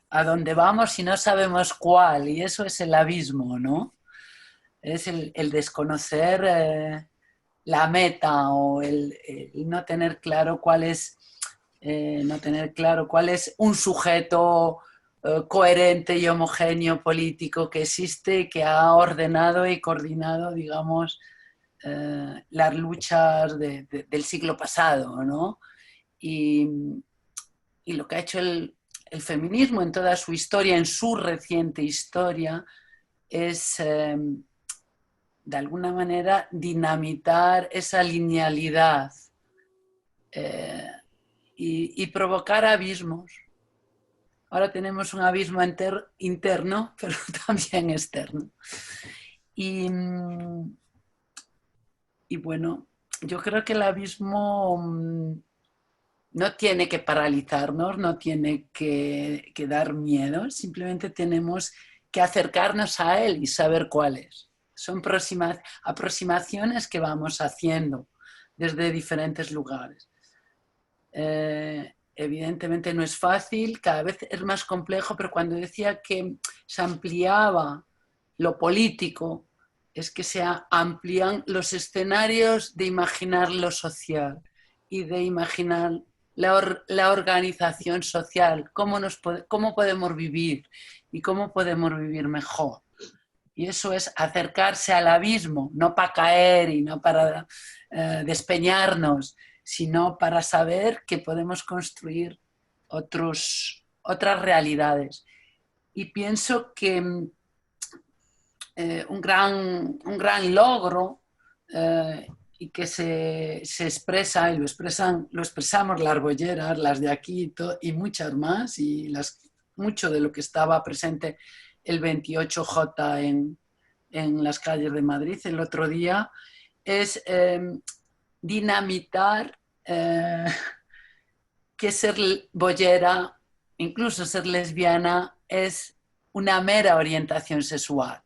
a donde vamos y no sabemos cuál, y eso es el abismo, ¿no? Es el desconocer la meta o el no tener claro cuál es, un sujeto coherente y homogéneo político que existe y que ha ordenado y coordinado, digamos, las luchas del siglo pasado, ¿no? Y lo que ha hecho el feminismo en toda su historia, en su reciente historia, es de alguna manera dinamitar esa linealidad y provocar abismos. Ahora tenemos un abismo interno, pero también externo. Y bueno, yo creo que el abismo no tiene que paralizarnos, no tiene que dar miedo, simplemente tenemos que acercarnos a él y saber cuál es. Son aproximaciones que vamos haciendo desde diferentes lugares. Evidentemente no es fácil, cada vez es más complejo, pero cuando decía que se ampliaba lo político, es que se amplían los escenarios de imaginar lo social y de imaginar la organización social, cómo podemos vivir y cómo podemos vivir mejor. Y eso es acercarse al abismo, no para caer y no para despeñarnos, sino para saber que podemos construir otras realidades. Y pienso que un gran logro y que se expresa, y lo expresamos las bolleras, las de aquí y muchas más, y mucho de lo que estaba presente el 28J en las calles de Madrid el otro día, es dinamitar que ser bollera, incluso ser lesbiana, es una mera orientación sexual.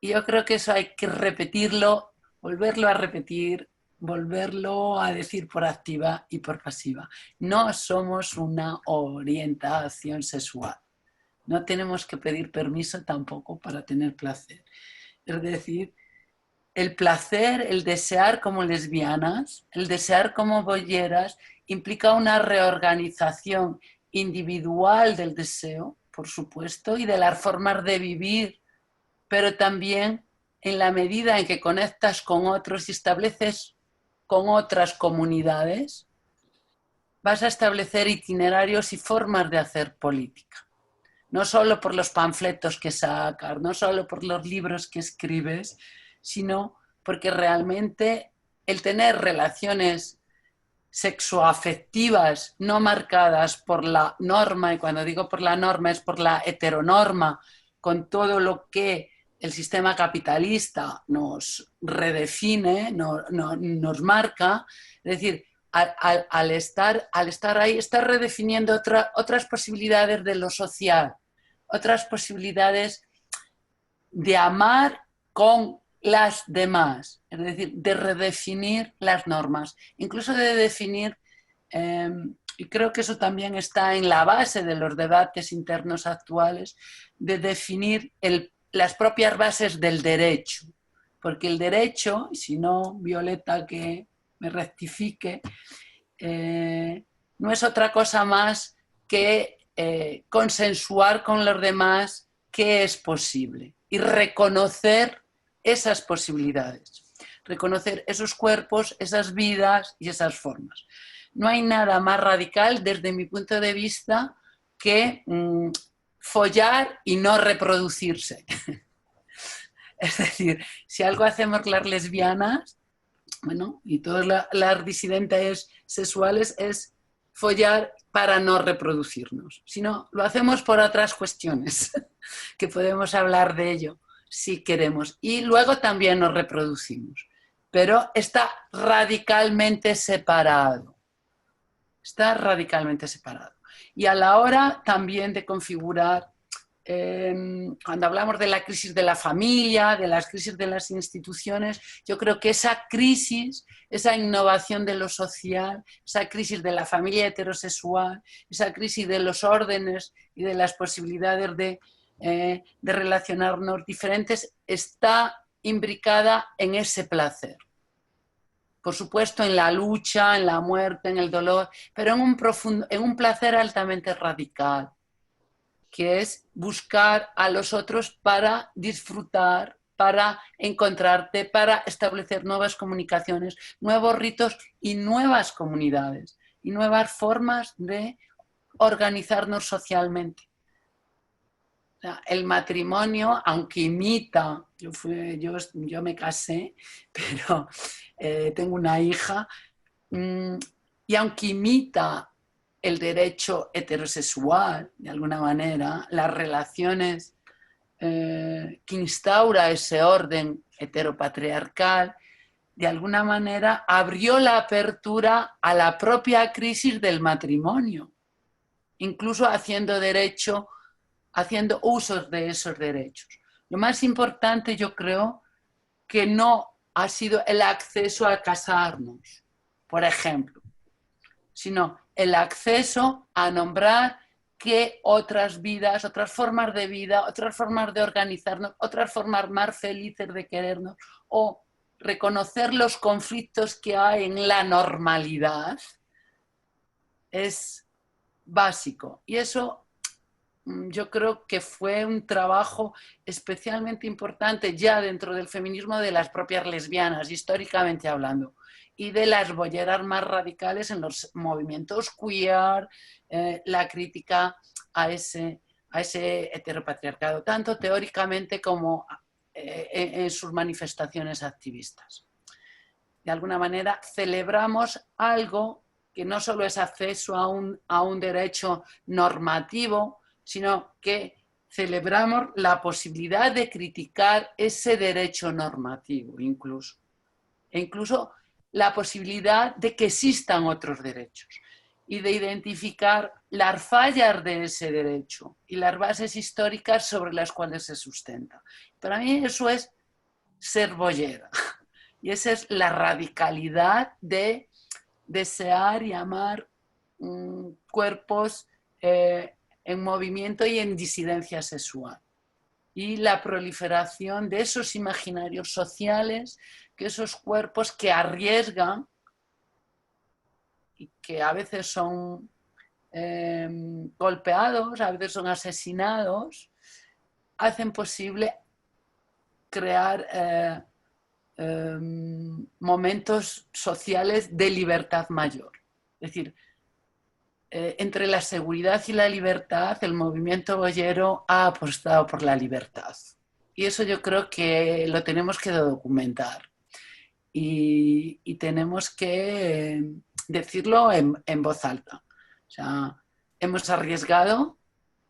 Y yo creo que eso hay que repetirlo, volverlo a repetir, volverlo a decir por activa y por pasiva. No somos una orientación sexual. No tenemos que pedir permiso tampoco para tener placer. Es decir, el placer, el desear como lesbianas, el desear como bolleras, implica una reorganización individual del deseo, por supuesto, y de las formas de vivir, pero también en la medida en que conectas con otros y estableces con otras comunidades, vas a establecer itinerarios y formas de hacer política. No solo por los panfletos que sacas, no solo por los libros que escribes, sino porque realmente el tener relaciones sexoafectivas no marcadas por la norma, y cuando digo por la norma es por la heteronorma, con todo lo que el sistema capitalista nos redefine, nos marca, es decir, al estar ahí, está redefiniendo otras posibilidades de lo social, otras posibilidades de amar con las demás, es decir, de redefinir las normas, incluso de definir y creo que eso también está en la base de los debates internos actuales, de definir las propias bases del derecho. Porque el derecho, y si no, Violeta que me rectifique, no es otra cosa más que consensuar con los demás qué es posible y reconocer esas posibilidades, reconocer esos cuerpos, esas vidas y esas formas. No hay nada más radical desde mi punto de vista que follar y no reproducirse. Es decir, si algo hacemos las lesbianas, bueno, y todas las disidentes sexuales, es follar para no reproducirnos. Si no, lo hacemos por otras cuestiones, que podemos hablar de ello si queremos. Y luego también nos reproducimos. Pero está radicalmente separado. Está radicalmente separado. Y a la hora también de configurar, cuando hablamos de la crisis de la familia, de las crisis de las instituciones, yo creo que esa crisis, esa innovación de lo social, esa crisis de la familia heterosexual, esa crisis de los órdenes y de las posibilidades de relacionarnos diferentes, está imbricada en ese placer. Por supuesto, en la lucha, en la muerte, en el dolor, pero en un placer altamente radical, que es buscar a los otros para disfrutar, para encontrarte, para establecer nuevas comunicaciones, nuevos ritos y nuevas comunidades y nuevas formas de organizarnos socialmente. O sea, el matrimonio, aunque imita, yo me casé, pero tengo una hija, y aunque imita el derecho heterosexual, de alguna manera, las relaciones que instaura ese orden heteropatriarcal, de alguna manera abrió la apertura a la propia crisis del matrimonio, incluso haciendo usos de esos derechos. Lo más importante, yo creo, que no ha sido el acceso a casarnos, por ejemplo, sino el acceso a nombrar que otras vidas, otras formas de vida, otras formas de organizarnos, otras formas más felices de querernos, o reconocer los conflictos que hay en la normalidad, es básico. Y eso yo creo que fue un trabajo especialmente importante ya dentro del feminismo de las propias lesbianas, históricamente hablando, y de las bolleras más radicales en los movimientos queer, la crítica a ese heteropatriarcado, tanto teóricamente como en sus manifestaciones activistas. De alguna manera celebramos algo que no solo es acceso a un derecho normativo, sino que celebramos la posibilidad de criticar ese derecho normativo incluso. E incluso la posibilidad de que existan otros derechos y de identificar las fallas de ese derecho y las bases históricas sobre las cuales se sustenta. Para mí eso es ser bollera y esa es la radicalidad de desear y amar cuerpos en movimiento y en disidencia sexual. Y la proliferación de esos imaginarios sociales, que esos cuerpos que arriesgan y que a veces son golpeados, a veces son asesinados, hacen posible crear momentos sociales de libertad mayor. Es decir, entre la seguridad y la libertad, el movimiento bollero ha apostado por la libertad. Y eso yo creo que lo tenemos que documentar. Y tenemos que decirlo en voz alta. O sea, hemos arriesgado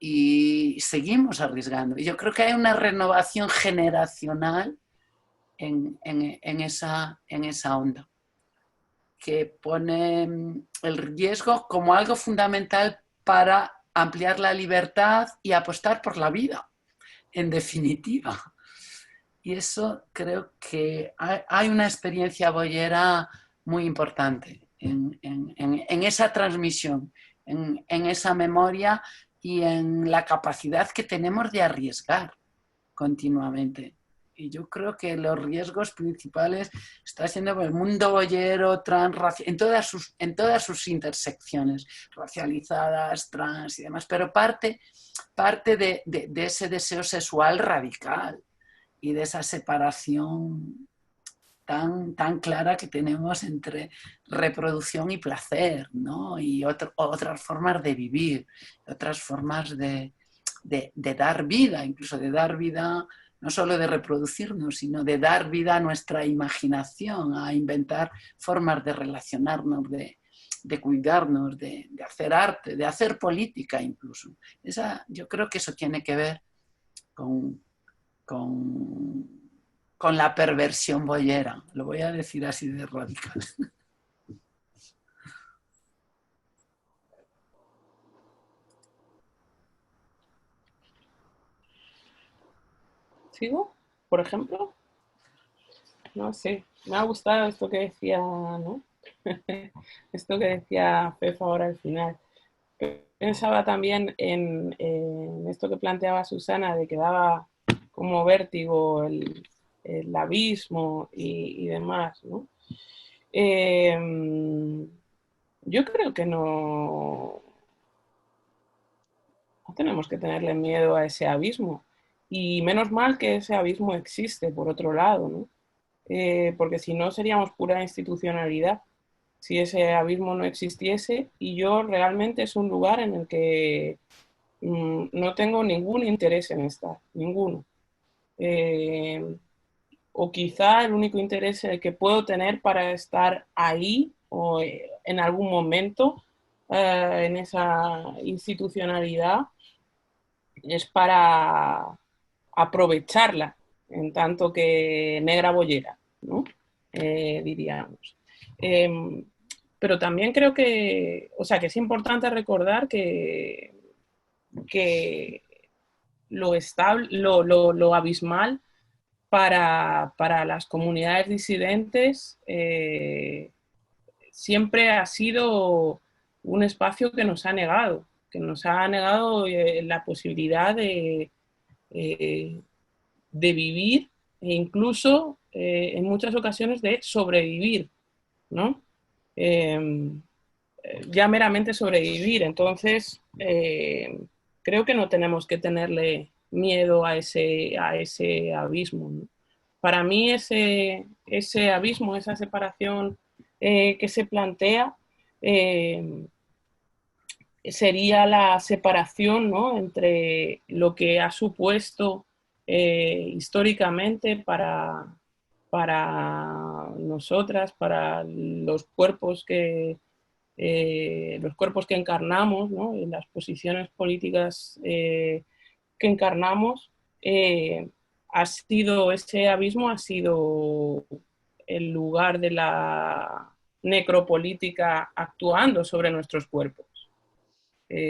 y seguimos arriesgando. Y yo creo que hay una renovación generacional en esa onda, que pone el riesgo como algo fundamental para ampliar la libertad y apostar por la vida, en definitiva. Y eso creo que hay una experiencia boyera muy importante en esa transmisión, en esa memoria y en la capacidad que tenemos de arriesgar continuamente. Y yo creo que los riesgos principales está siendo el mundo boyero, transracial, en todas sus intersecciones, racializadas, trans y demás, pero parte de ese deseo sexual radical y de esa separación tan clara que tenemos entre reproducción y placer, ¿no? Y otras formas de vivir, otras formas de dar vida, incluso de dar vida, no solo de reproducirnos, sino de dar vida a nuestra imaginación, a inventar formas de relacionarnos, de cuidarnos, de hacer arte, de hacer política incluso. Yo creo que eso tiene que ver con la perversión boyera. Lo voy a decir así de radical. ¿Sigo? Por ejemplo, no sé, me ha gustado esto que decía, ¿no? Esto que decía Fefa ahora al final. Pensaba también en esto que planteaba Susana, de que daba como vértigo el abismo y demás, ¿no? Yo creo que no tenemos que tenerle miedo a ese abismo. Y menos mal que ese abismo existe, por otro lado, ¿no? Porque si no seríamos pura institucionalidad. Si ese abismo no existiese, y yo realmente es un lugar en el que no tengo ningún interés en estar, ninguno. O quizá el único interés que puedo tener para estar ahí o en algún momento en esa institucionalidad es para aprovecharla, en tanto que negra boyera, ¿no? Diríamos. Pero también creo que, o sea, que es importante recordar que lo abismal para las comunidades disidentes siempre ha sido un espacio que nos ha negado la posibilidad de vivir e incluso en muchas ocasiones de sobrevivir, ¿no? Ya meramente sobrevivir. Entonces, creo que no tenemos que tenerle miedo a ese abismo, ¿no? Para mí ese abismo, esa separación que se plantea, sería la separación, ¿no?, entre lo que ha supuesto históricamente para nosotras, para los cuerpos que encarnamos, ¿no?, y las posiciones políticas que encarnamos, ese abismo ha sido el lugar de la necropolítica actuando sobre nuestros cuerpos.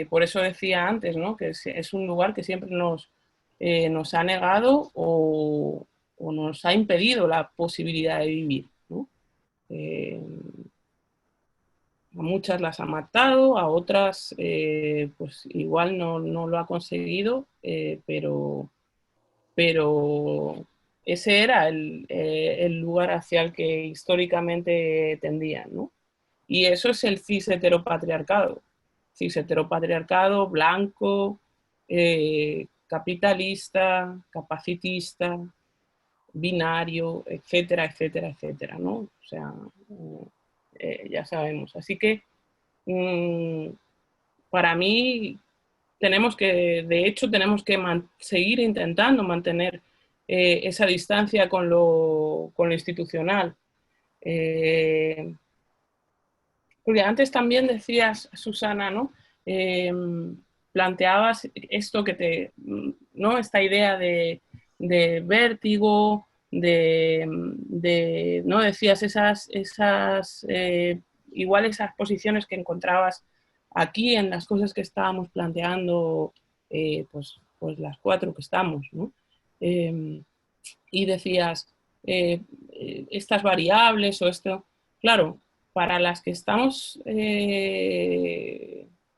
Por eso decía antes, ¿no?, que es un lugar que siempre nos ha negado o nos ha impedido la posibilidad de vivir, ¿no? A muchas las ha matado, a otras pues igual no lo ha conseguido, pero ese era el lugar hacia el que históricamente tendían, ¿no? Y eso es el cis heteropatriarcado blanco, capitalista, capacitista, binario, etcétera, etcétera, etcétera, ¿no? O sea, ya sabemos. Así que para mí de hecho, tenemos que seguir intentando mantener esa distancia con lo institucional. Porque antes también decías, Susana, ¿no? Planteabas esto ¿no?, esta idea de vértigo, ¿no? Decías igual esas posiciones que encontrabas aquí en las cosas que estábamos planteando, pues las cuatro que estamos, ¿no? Y decías, estas variables o esto, claro, para las que estamos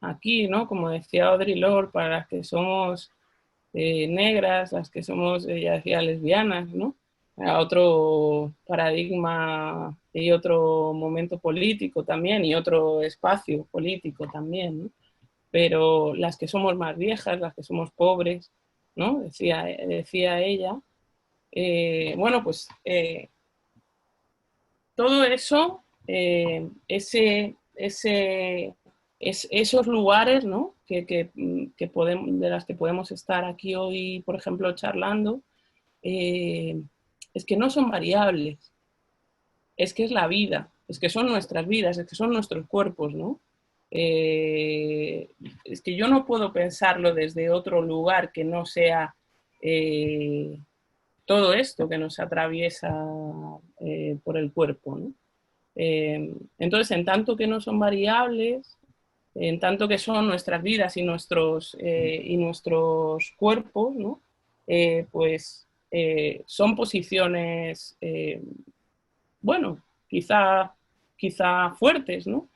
aquí, ¿no? Como decía Audre Lorde, para las que somos negras, las que somos, ella decía, lesbianas, ¿no? A otro paradigma y otro momento político también, y otro espacio político también, ¿no? Pero las que somos más viejas, las que somos pobres, ¿no? Decía ella. Bueno, pues todo eso, esos lugares, ¿no? De las que podemos estar aquí hoy, por ejemplo, charlando, es que no son variables, es que es la vida, es que son nuestras vidas, es que son nuestros cuerpos, ¿no? Es que yo no puedo pensarlo desde otro lugar que no sea todo esto que nos atraviesa por el cuerpo, ¿no? Entonces, en tanto que no son variables, en tanto que son nuestras vidas y nuestros cuerpos, ¿no? Pues son posiciones, bueno, quizá fuertes, ¿no?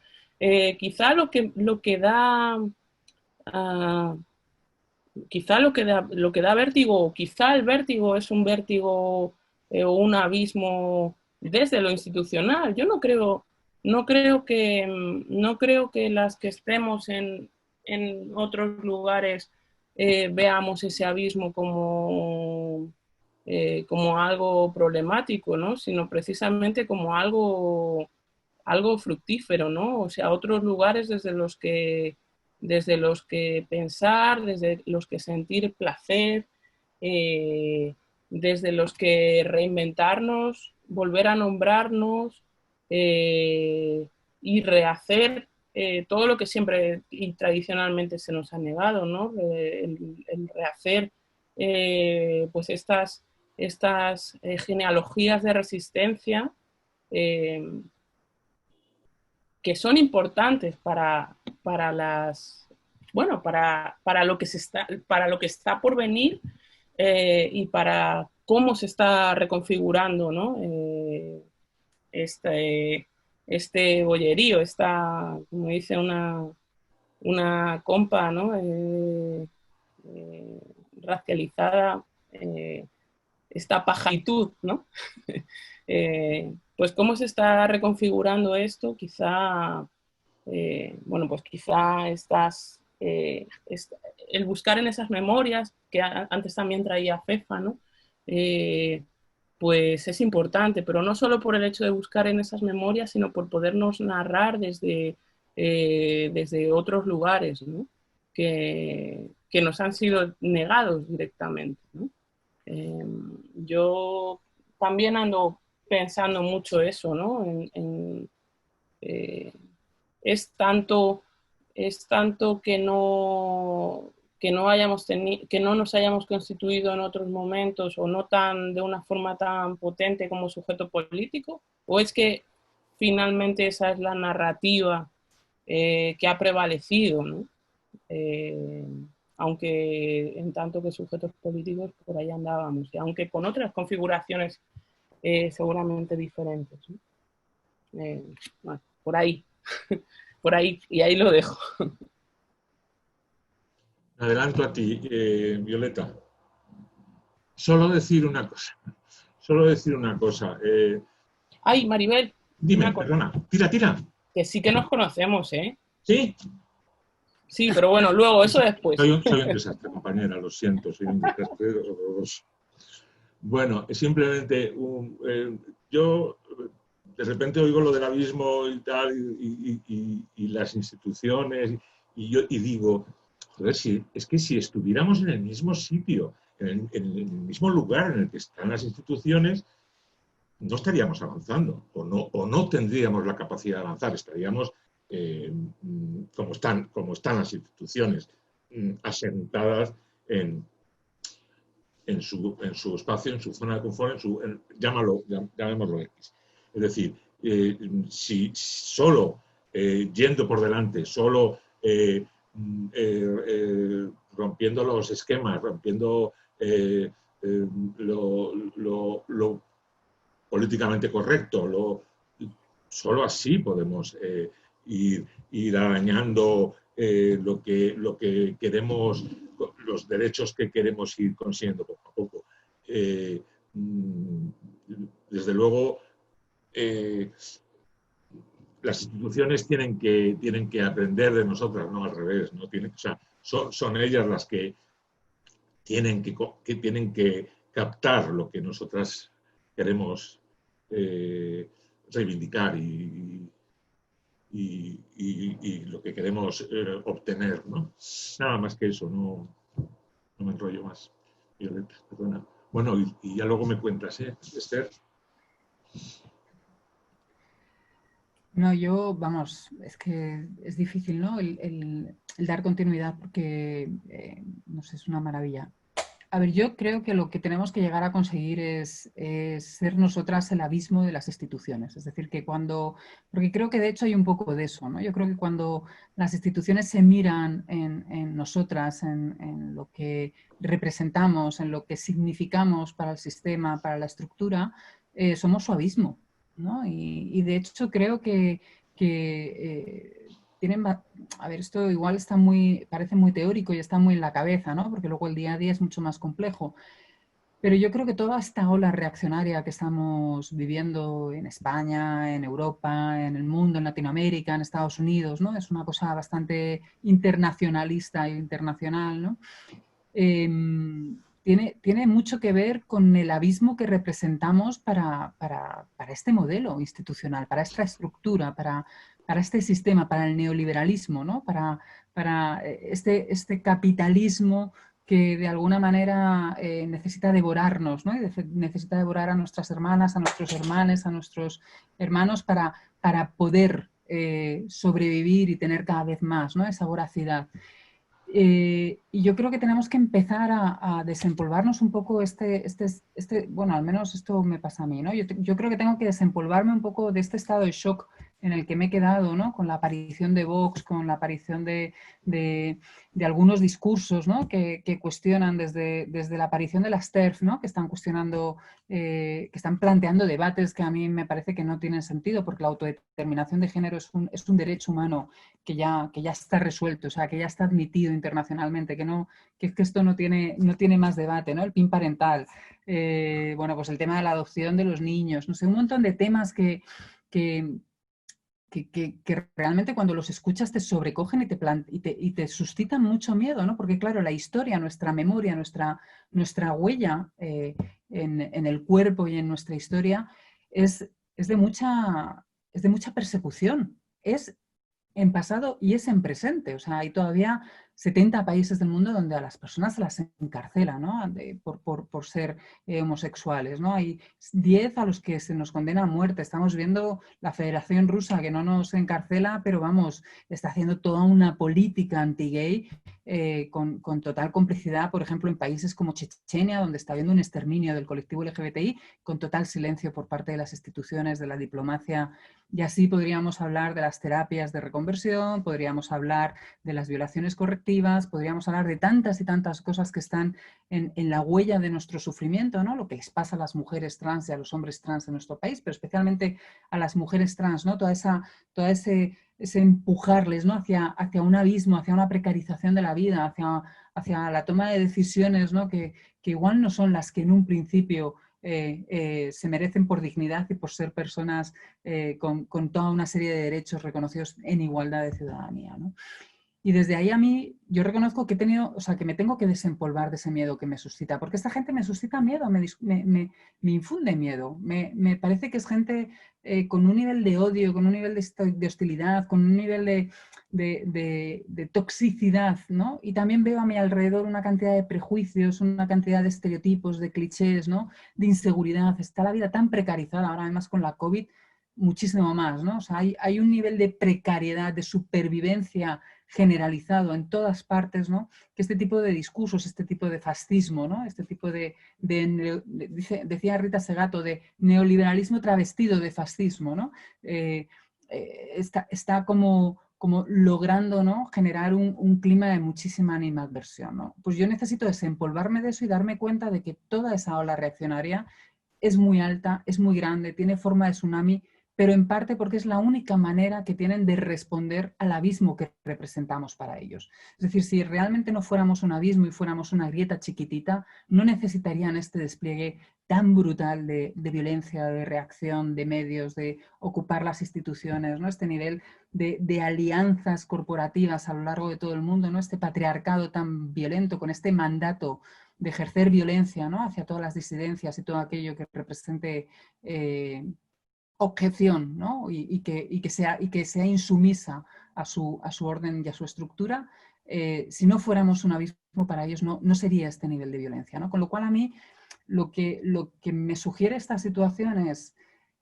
Quizá lo que da... quizá lo que da vértigo, quizá el vértigo es un vértigo o un abismo desde lo institucional. Yo no creo que las que estemos en otros lugares veamos ese abismo como algo problemático, ¿no? Sino precisamente como algo fructífero, ¿no? O sea, otros lugares desde los que pensar, desde los que sentir placer, desde los que reinventarnos, volver a nombrarnos y rehacer todo lo que siempre y tradicionalmente se nos ha negado, ¿no? El rehacer pues estas genealogías de resistencia que son importantes para las, bueno, para lo que está por venir y para cómo se está reconfigurando, ¿no? Este bollerío, como dice una compa, ¿no? Racializada, esta pajaritud, ¿no? Pues cómo se está reconfigurando esto, quizá, bueno, pues quizá el buscar en esas memorias, que antes también traía Fefa, ¿no? Pues es importante, pero no solo por el hecho de buscar en esas memorias, sino por podernos narrar desde otros lugares, ¿no? que nos han sido negados directamente, ¿no? Yo también ando pensando mucho eso, ¿no? Es tanto que no nos hayamos constituido en otros momentos o no de una forma tan potente como sujeto político, o es que finalmente esa es la narrativa que ha prevalecido, ¿no? Aunque en tanto que sujetos políticos por ahí andábamos, y aunque con otras configuraciones seguramente diferentes, ¿no? Bueno, por ahí, y ahí lo dejo. Adelanto a ti, Violeta. Solo decir una cosa. Ay, Maribel. Dime, perdona. Tira. Que sí que nos conocemos, ¿eh? ¿Sí? Sí, pero bueno, luego, eso después. Soy un desastre, compañera, lo siento, soy un desastre horroroso. Bueno, simplemente yo de repente oigo lo del abismo y tal, y las instituciones, y digo, joder, es que si estuviéramos en el mismo sitio, en el mismo lugar en el que están las instituciones, no estaríamos avanzando, o no tendríamos la capacidad de avanzar, estaríamos como están las instituciones, asentadas en su espacio, en su zona de confort, llamémoslo X. Es decir, si solo yendo por delante, solo rompiendo los esquemas, rompiendo lo políticamente correcto, solo así podemos ir arañando lo que queremos, los derechos que queremos ir consiguiendo poco a poco. Desde luego, las instituciones tienen que aprender de nosotras, no al revés, ¿no? O sea, son ellas las que tienen que captar lo que nosotras queremos reivindicar y lo que queremos obtener, ¿no? Nada más que eso, no me enrollo más. Violeta, perdona. Bueno, y ya luego me cuentas, Esther. No, yo, vamos, es que es difícil, ¿no? El dar continuidad porque, no sé, es una maravilla. A ver, yo creo que lo que tenemos que llegar a conseguir es ser nosotras el abismo de las instituciones. Es decir, que porque creo que de hecho hay un poco de eso, ¿no? Yo creo que cuando las instituciones se miran en nosotras, en lo que representamos, en lo que significamos para el sistema, para la estructura, somos su abismo, ¿no? Y de hecho creo que tienen, a ver, esto igual parece muy teórico y está muy en la cabeza, ¿no? Porque luego el día a día es mucho más complejo. Pero yo creo que toda esta ola reaccionaria que estamos viviendo en España, en Europa, en el mundo, en Latinoamérica, en Estados Unidos, ¿no? Es una cosa bastante internacionalista e internacional, ¿no? Tiene mucho que ver con el abismo que representamos para este modelo institucional, para esta estructura, para este sistema, para el neoliberalismo, ¿no? Para este capitalismo que de alguna manera necesita devorarnos, ¿no? Y necesita devorar a nuestras hermanas, a nuestros hermanos, a nuestros hermanos para poder sobrevivir y tener cada vez más, ¿no? Esa voracidad. Y yo creo que tenemos que empezar a desempolvarnos un poco bueno, al menos esto me pasa a mí, ¿no? Yo creo que tengo que desempolvarme un poco de este estado de shock en el que me he quedado, ¿no? Con la aparición de Vox, con la aparición de algunos discursos, ¿no? Que cuestionan desde la aparición de las TERF, ¿no? Que están cuestionando, que están planteando debates que a mí me parece que no tienen sentido, porque la autodeterminación de género es un derecho humano que ya está resuelto, o sea, que ya está admitido internacionalmente, que esto no tiene más debate, ¿no? El PIN parental, bueno, pues el tema de la adopción de los niños, no sé, un montón de temas que realmente cuando los escuchas te sobrecogen y te suscitan mucho miedo, ¿no? Porque claro, la historia, nuestra memoria, nuestra huella en el cuerpo y en nuestra historia es de mucha persecución. Es en pasado y es en presente. O sea, hay todavía 70 países del mundo donde a las personas se las encarcela, ¿no? Por ser homosexuales, ¿no? Hay 10 a los que se nos condena a muerte. Estamos viendo la Federación Rusa que no nos encarcela, pero vamos, está haciendo toda una política anti-gay con total complicidad, por ejemplo, en países como Chechenia, donde está habiendo un exterminio del colectivo LGBTI, con total silencio por parte de las instituciones, de la diplomacia. Y así podríamos hablar de las terapias de reconversión, podríamos hablar de las violaciones correctivas, podríamos hablar de tantas y tantas cosas que están en la huella de nuestro sufrimiento, ¿no? Lo que les pasa a las mujeres trans y a los hombres trans en nuestro país, pero especialmente a las mujeres trans, ¿no? Todo ese empujarles, ¿no? hacia un abismo, hacia una precarización de la vida, hacia la toma de decisiones, ¿no? Que igual no son las que en un principio se merecen por dignidad y por ser personas con toda una serie de derechos reconocidos en igualdad de ciudadanía, ¿no? Y desde ahí a mí, yo reconozco que que me tengo que desempolvar de ese miedo que me suscita, porque esta gente me suscita miedo, me infunde miedo. Me parece que es gente con un nivel de odio, con un nivel de hostilidad, con un nivel de toxicidad, ¿no? Y también veo a mi alrededor una cantidad de prejuicios, una cantidad de estereotipos, de clichés, ¿no? De inseguridad. Está la vida tan precarizada, ahora además con la COVID, muchísimo más, ¿no? O sea, hay un nivel de precariedad, de supervivencia generalizado en todas partes, ¿no? Que este tipo de discursos, este tipo de fascismo, ¿no? Este tipo decía Rita Segato, de neoliberalismo travestido de fascismo, ¿no? Está como logrando, ¿no? Generar un clima de muchísima animadversión, ¿no? Pues yo necesito desempolvarme de eso y darme cuenta de que toda esa ola reaccionaria es muy alta, es muy grande, tiene forma de tsunami, pero en parte porque es la única manera que tienen de responder al abismo que representamos para ellos. Es decir, si realmente no fuéramos un abismo y fuéramos una grieta chiquitita, no necesitarían este despliegue tan brutal de violencia, de reacción, de medios, de ocupar las instituciones, ¿no? Este nivel de alianzas corporativas a lo largo de todo el mundo, ¿no? Este patriarcado tan violento, con este mandato de ejercer violencia, ¿no? Hacia todas las disidencias y todo aquello que represente objeción, ¿no? y que sea insumisa a su orden y a su estructura. Si no fuéramos un abismo para ellos, no sería este nivel de violencia, ¿no? Con lo cual a mí lo que me sugiere esta situación es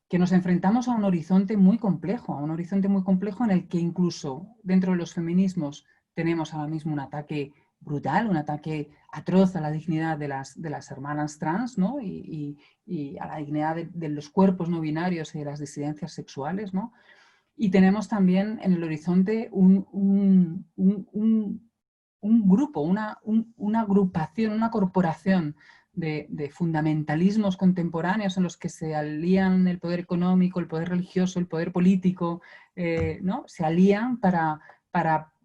que nos enfrentamos a un horizonte muy complejo, en el que incluso dentro de los feminismos tenemos ahora mismo un ataque brutal, un ataque atroz a la dignidad de las hermanas trans, ¿no? y a la dignidad de los cuerpos no binarios y de las disidencias sexuales, ¿no? Y tenemos también en el horizonte un grupo, una agrupación, una corporación de fundamentalismos contemporáneos en los que se alían el poder económico, el poder religioso, el poder político, ¿no? Se alían para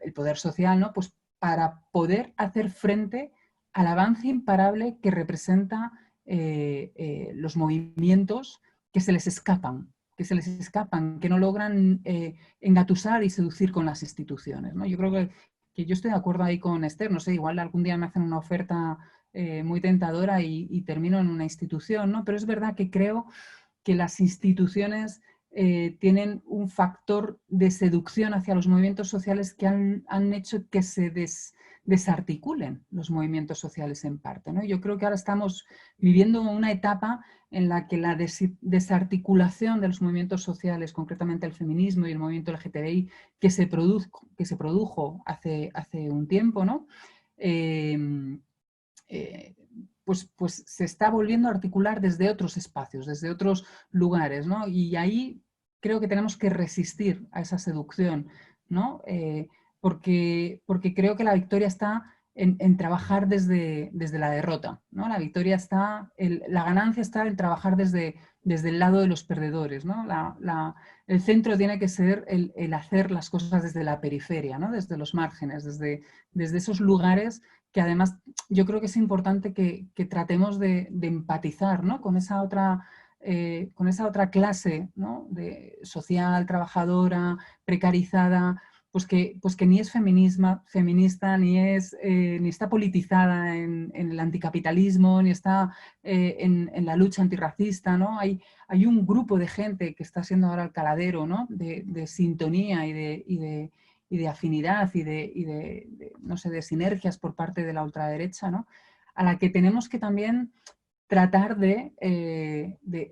el poder social, ¿no? Pues para poder hacer frente al avance imparable que representa los movimientos que se les escapan, que no logran engatusar y seducir con las instituciones, ¿no? Yo creo que yo estoy de acuerdo ahí con Esther, no sé, igual algún día me hacen una oferta muy tentadora y termino en una institución, ¿no? Pero es verdad que creo que las instituciones tienen un factor de seducción hacia los movimientos sociales que han hecho que se desarticulen los movimientos sociales en parte, ¿no? Yo creo que ahora estamos viviendo una etapa en la que la desarticulación de los movimientos sociales, concretamente el feminismo y el movimiento LGTBI, que se produjo hace un tiempo, ¿no? Pues se está volviendo a articular desde otros espacios, desde otros lugares, ¿no? Y ahí creo que tenemos que resistir a esa seducción, ¿no? Porque creo que la victoria está en trabajar desde la derrota, ¿no? La victoria está, la ganancia está en trabajar desde el lado de los perdedores, ¿no? El centro tiene que ser el hacer las cosas desde la periferia, ¿no? Desde los márgenes, desde esos lugares que además yo creo que es importante que tratemos de empatizar, ¿no? con esa otra clase, ¿no? Social, trabajadora, precarizada, pues que ni es feminista, ni está politizada en el anticapitalismo, ni está en la lucha antirracista, ¿no? Hay un grupo de gente que está siendo ahora el caladero, ¿no? de sintonía y de afinidad y no sé, de sinergias por parte de la ultraderecha, ¿no? A la que tenemos que también tratar de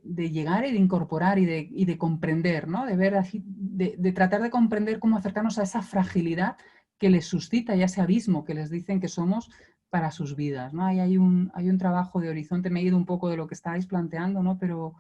llegar y de incorporar y de comprender, ¿no? De tratar de comprender cómo acercarnos a esa fragilidad que les suscita y a ese abismo que les dicen que somos para sus vidas, ¿no? Hay un trabajo de horizonte, me he ido un poco de lo que estáis planteando, ¿no? Pero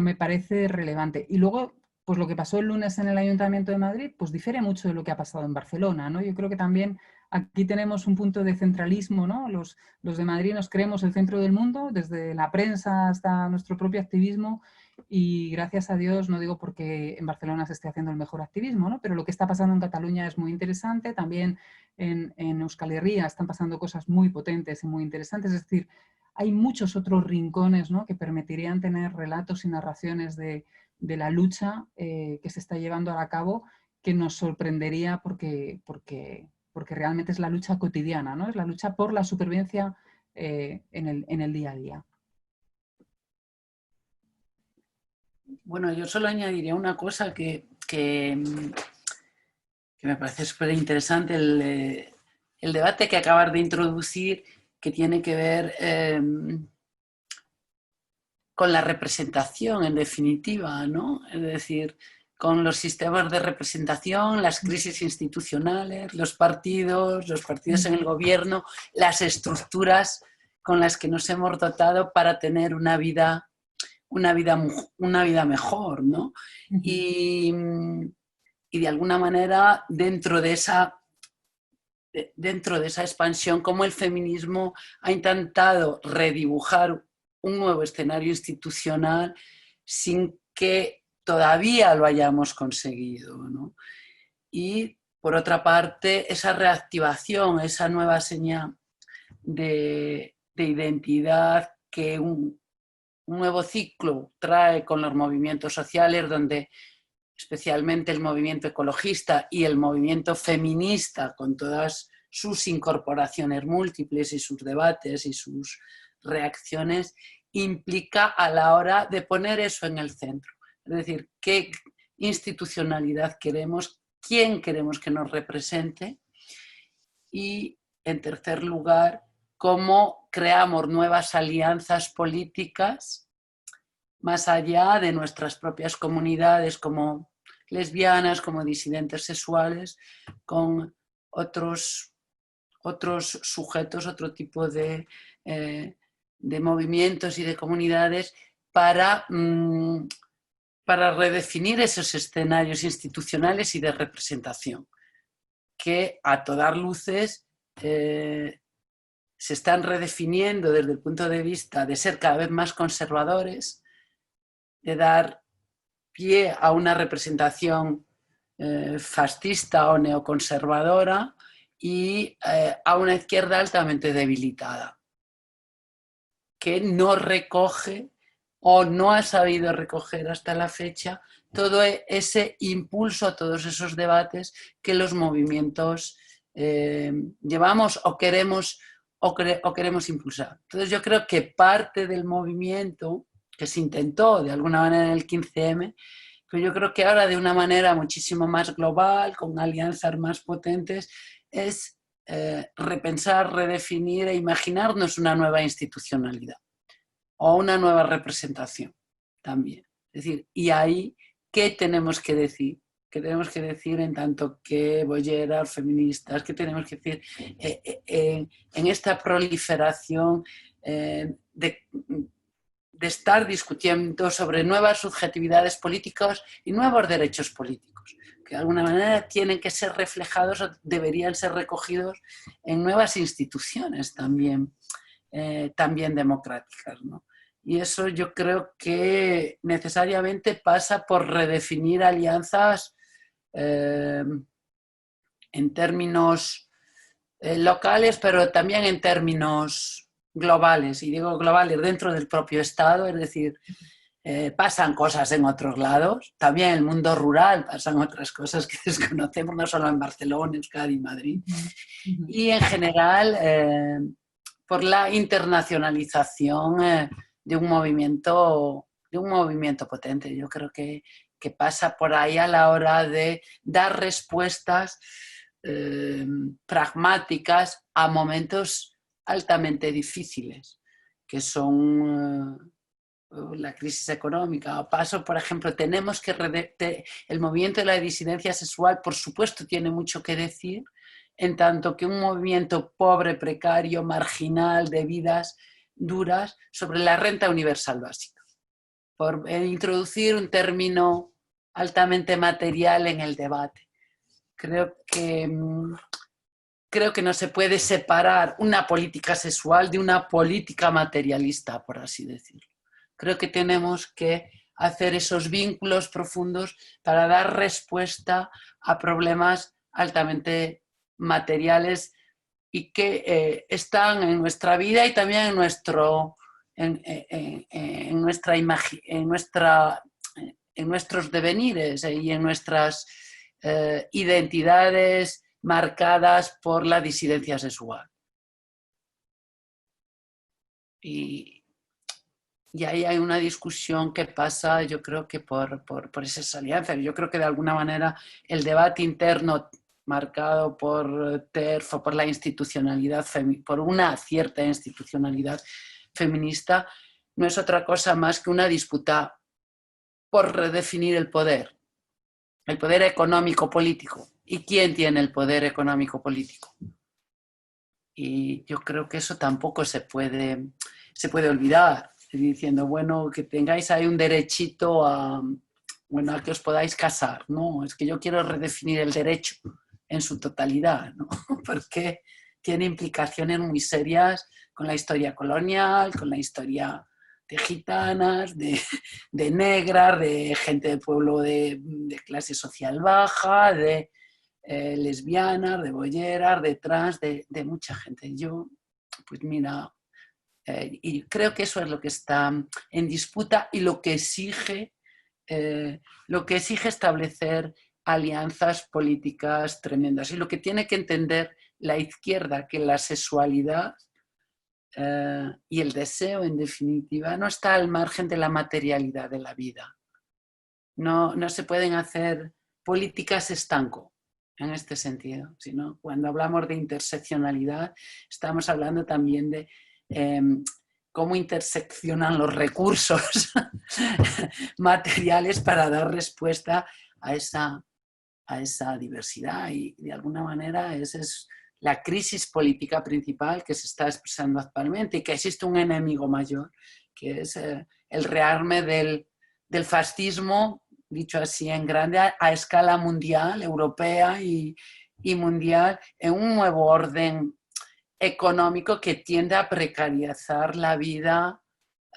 me parece relevante. Y luego, pues lo que pasó el lunes en el Ayuntamiento de Madrid, pues difiere mucho de lo que ha pasado en Barcelona, ¿no? Yo creo que también aquí tenemos un punto de centralismo, ¿no? Los de Madrid nos creemos el centro del mundo, desde la prensa hasta nuestro propio activismo, y gracias a Dios, no digo porque en Barcelona se esté haciendo el mejor activismo, ¿no? Pero lo que está pasando en Cataluña es muy interesante, también en Euskal Herria están pasando cosas muy potentes y muy interesantes, es decir, hay muchos otros rincones, ¿no? que permitirían tener relatos y narraciones de la lucha que se está llevando a cabo, que nos sorprendería porque realmente es la lucha cotidiana, ¿no? Es la lucha por la supervivencia en el día a día. Bueno, yo solo añadiría una cosa que me parece súper interesante, el debate que acabas de introducir, que tiene que ver con la representación, en definitiva, ¿no? Es decir, con los sistemas de representación, las crisis institucionales, los partidos en el gobierno, las estructuras con las que nos hemos dotado para tener una vida mejor, ¿no? Y de alguna manera, dentro de esa expansión, como el feminismo ha intentado redibujar un nuevo escenario institucional sin que todavía lo hayamos conseguido, ¿no? Y por otra parte, esa reactivación, esa nueva señal de identidad que un nuevo ciclo trae con los movimientos sociales, donde especialmente el movimiento ecologista y el movimiento feminista, con todas sus incorporaciones múltiples y sus debates y sus reacciones, implica a la hora de poner eso en el centro. Es decir, qué institucionalidad queremos, quién queremos que nos represente y, en tercer lugar, cómo creamos nuevas alianzas políticas más allá de nuestras propias comunidades como lesbianas, como disidentes sexuales, con otros sujetos, otro tipo de movimientos y de comunidades para redefinir esos escenarios institucionales y de representación que a todas luces se están redefiniendo desde el punto de vista de ser cada vez más conservadores, de dar pie a una representación fascista o neoconservadora y a una izquierda altamente debilitada, que no recoge o no ha sabido recoger hasta la fecha todo ese impulso a todos esos debates que los movimientos llevamos o queremos impulsar. Entonces yo creo que parte del movimiento que se intentó de alguna manera en el 15M, pero yo creo que ahora de una manera muchísimo más global, con alianzas más potentes, es repensar, redefinir e imaginarnos una nueva institucionalidad o una nueva representación también. Es decir, y ahí, ¿qué tenemos que decir? ¿Qué tenemos que decir en tanto que bolleras, feministas? ¿Qué tenemos que decir en esta proliferación de estar discutiendo sobre nuevas subjetividades políticas y nuevos derechos políticos, que de alguna manera tienen que ser reflejados o deberían ser recogidos en nuevas instituciones también, también democráticas, ¿no? Y eso yo creo que necesariamente pasa por redefinir alianzas en términos locales, pero también en términos globales, y digo globales dentro del propio Estado, es decir, pasan cosas en otros lados, también en el mundo rural pasan otras cosas que desconocemos, no solo en Barcelona, Euskadi y Madrid, y en general por la internacionalización de un movimiento potente. Yo creo que pasa por ahí a la hora de dar respuestas pragmáticas a momentos altamente difíciles, que son la crisis económica. A paso, por ejemplo, tenemos que el movimiento de la disidencia sexual, por supuesto, tiene mucho que decir, en tanto que un movimiento pobre, precario, marginal, de vidas duras, sobre la renta universal básica, por introducir un término altamente material en el debate. Creo que no se puede separar una política sexual de una política materialista, por así decirlo. Creo que tenemos que hacer esos vínculos profundos para dar respuesta a problemas altamente materiales y que están en nuestra vida y también en nuestros devenires y en nuestras identidades marcadas por la disidencia sexual. Y ahí hay una discusión que pasa, yo creo que por esas alianzas. Yo creo que de alguna manera el debate interno marcado por TERF o por la institucionalidad, por una cierta institucionalidad feminista, no es otra cosa más que una disputa por redefinir el poder económico-político. ¿Y quién tiene el poder económico-político? Y yo creo que eso tampoco se puede olvidar, diciendo, bueno, que tengáis ahí un derechito a que os podáis casar. No, es que yo quiero redefinir el derecho en su totalidad, ¿no? Porque tiene implicaciones muy serias con la historia colonial, con la historia gitanas, de negras, de gente del pueblo de clase social baja, de lesbianas, de bolleras, de trans, de mucha gente. Yo, pues mira, y creo que eso es lo que está en disputa y lo que exige establecer alianzas políticas tremendas. Y lo que tiene que entender la izquierda, que la sexualidad y el deseo, en definitiva, no está al margen de la materialidad de la vida. No se pueden hacer políticas estanco en este sentido, sino cuando hablamos de interseccionalidad estamos hablando también de cómo interseccionan los recursos materiales para dar respuesta a esa diversidad, y de alguna manera esa es la crisis política principal que se está expresando actualmente, y que existe un enemigo mayor, que es el rearme del fascismo, dicho así en grande, a escala mundial, europea y mundial, en un nuevo orden económico que tiende a precarizar la vida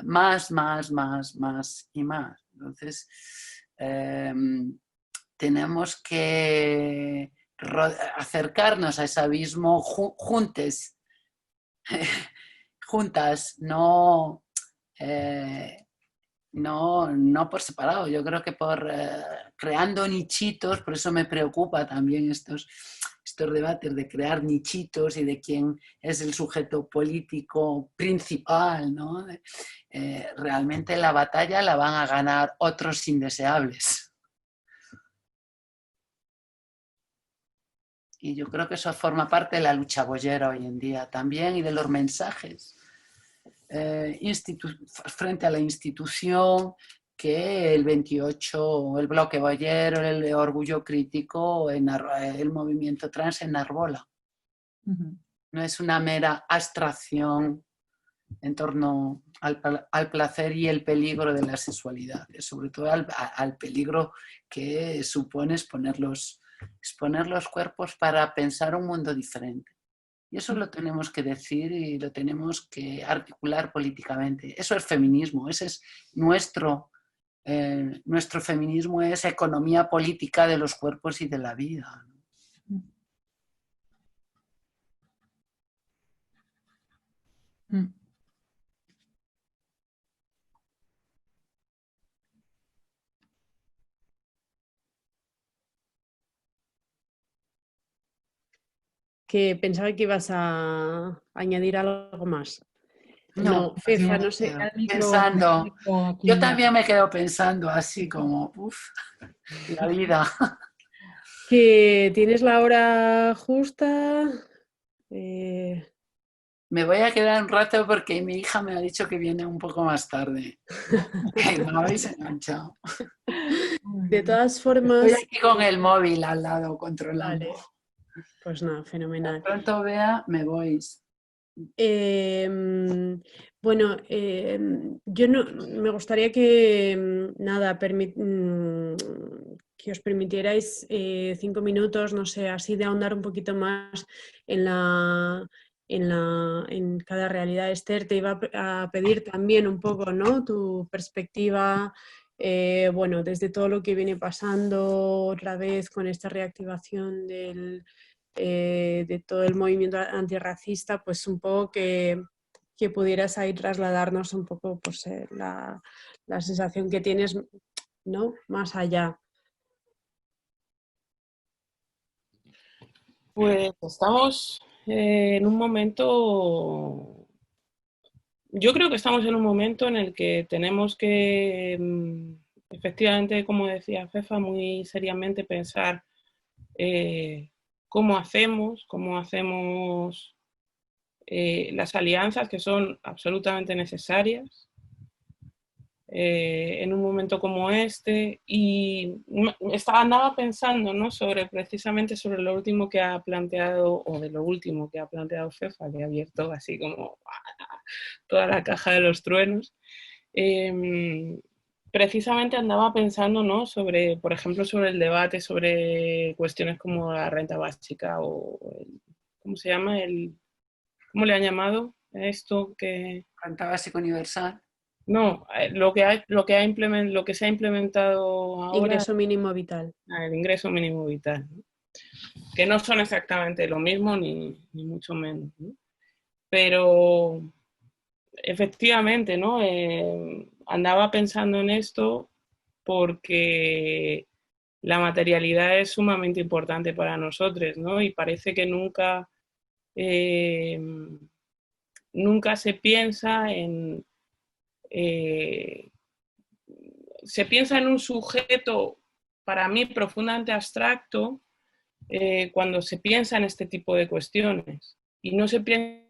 más y más. Entonces, tenemos que acercarnos a ese abismo juntas, no por separado. Yo creo que creando nichitos, por eso me preocupa también estos debates de crear nichitos y de quién es el sujeto político principal, ¿no? Realmente la batalla la van a ganar otros indeseables. Y yo creo que eso forma parte de la lucha boyera hoy en día también, y de los mensajes frente a la institución que el 28, el bloque boyero, el orgullo crítico, el movimiento trans enarbola. No es una mera abstracción en torno al placer y el peligro de la sexualidad, sobre todo al peligro que supone exponer los cuerpos para pensar un mundo diferente. Y eso lo tenemos que decir y lo tenemos que articular políticamente. Eso es feminismo, ese es nuestro feminismo, es economía política de los cuerpos y de la vida. Que pensaba que ibas a añadir algo más. No, Fefa, no sé. Pensando. Yo también me quedo pensando así como, la vida. Que tienes la hora justa. Me voy a quedar un rato porque mi hija me ha dicho que viene un poco más tarde. Me habéis enganchado. De todas formas... Estoy aquí con el móvil al lado, controlando. Vale. Pues nada, fenomenal. De pronto, Bea, me voy. Bueno, yo me gustaría que, que os permitierais 5 minutos, no sé, así de ahondar un poquito más en cada realidad. Esther, te iba a pedir también un poco, ¿no?, tu perspectiva, bueno, desde todo lo que viene pasando otra vez con esta reactivación de todo el movimiento antirracista, pues un poco que pudieras ahí trasladarnos un poco pues, la sensación que tienes, ¿no?, más allá. Pues estamos en un momento, yo creo que estamos en un momento en el que tenemos que, efectivamente, como decía Fefa, muy seriamente pensar cómo hacemos las alianzas, que son absolutamente necesarias en un momento como este. Y andaba pensando, ¿no?, precisamente sobre lo último que ha planteado, o de lo último que ha planteado Fefa, que ha abierto así como toda la caja de los truenos. Precisamente andaba pensando, ¿no?, por ejemplo, sobre el debate sobre cuestiones como la renta básica o ¿cómo se llama? ¿Cómo le han llamado a esto? Renta básica universal. No, lo que se ha implementado ahora, Ingreso mínimo vital. el ingreso mínimo vital, ¿no? Que no son exactamente lo mismo ni mucho menos, ¿no? Pero efectivamente, ¿no? Andaba pensando en esto porque la materialidad es sumamente importante para nosotros, ¿no? Y parece que nunca se piensa se piensa en un sujeto, para mí, profundamente abstracto, cuando se piensa en este tipo de cuestiones. Y no se piensa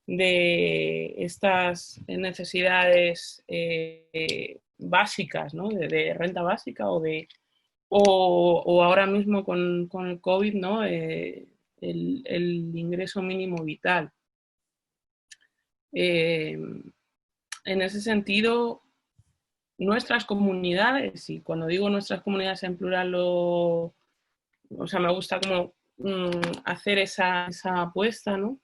de estas necesidades básicas, ¿no? De renta básica o ahora mismo con el COVID, ¿no? El ingreso mínimo vital. En ese sentido, nuestras comunidades, y cuando digo nuestras comunidades en plural, me gusta como hacer esa apuesta, ¿no?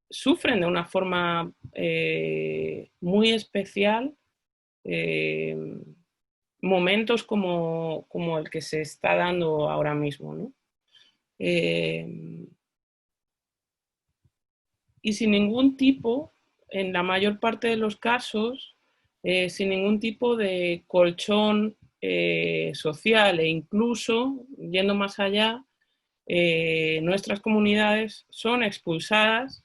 Sufren de una forma muy especial momentos como el que se está dando ahora mismo, ¿no? Y sin ningún tipo, en la mayor parte de los casos, sin ningún tipo de colchón social, e incluso, yendo más allá, nuestras comunidades son expulsadas,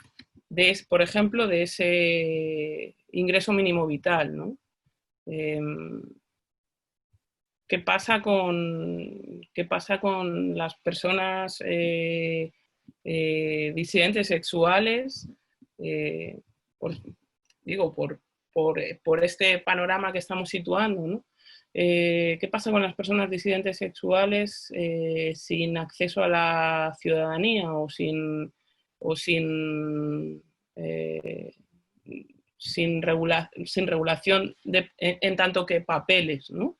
por ejemplo, de ese ingreso mínimo vital, ¿no? ¿Qué pasa con las personas disidentes sexuales? Por este panorama que estamos situando, ¿no? ¿Qué pasa con las personas disidentes sexuales sin acceso a la ciudadanía o sin regulación en tanto que papeles, ¿no?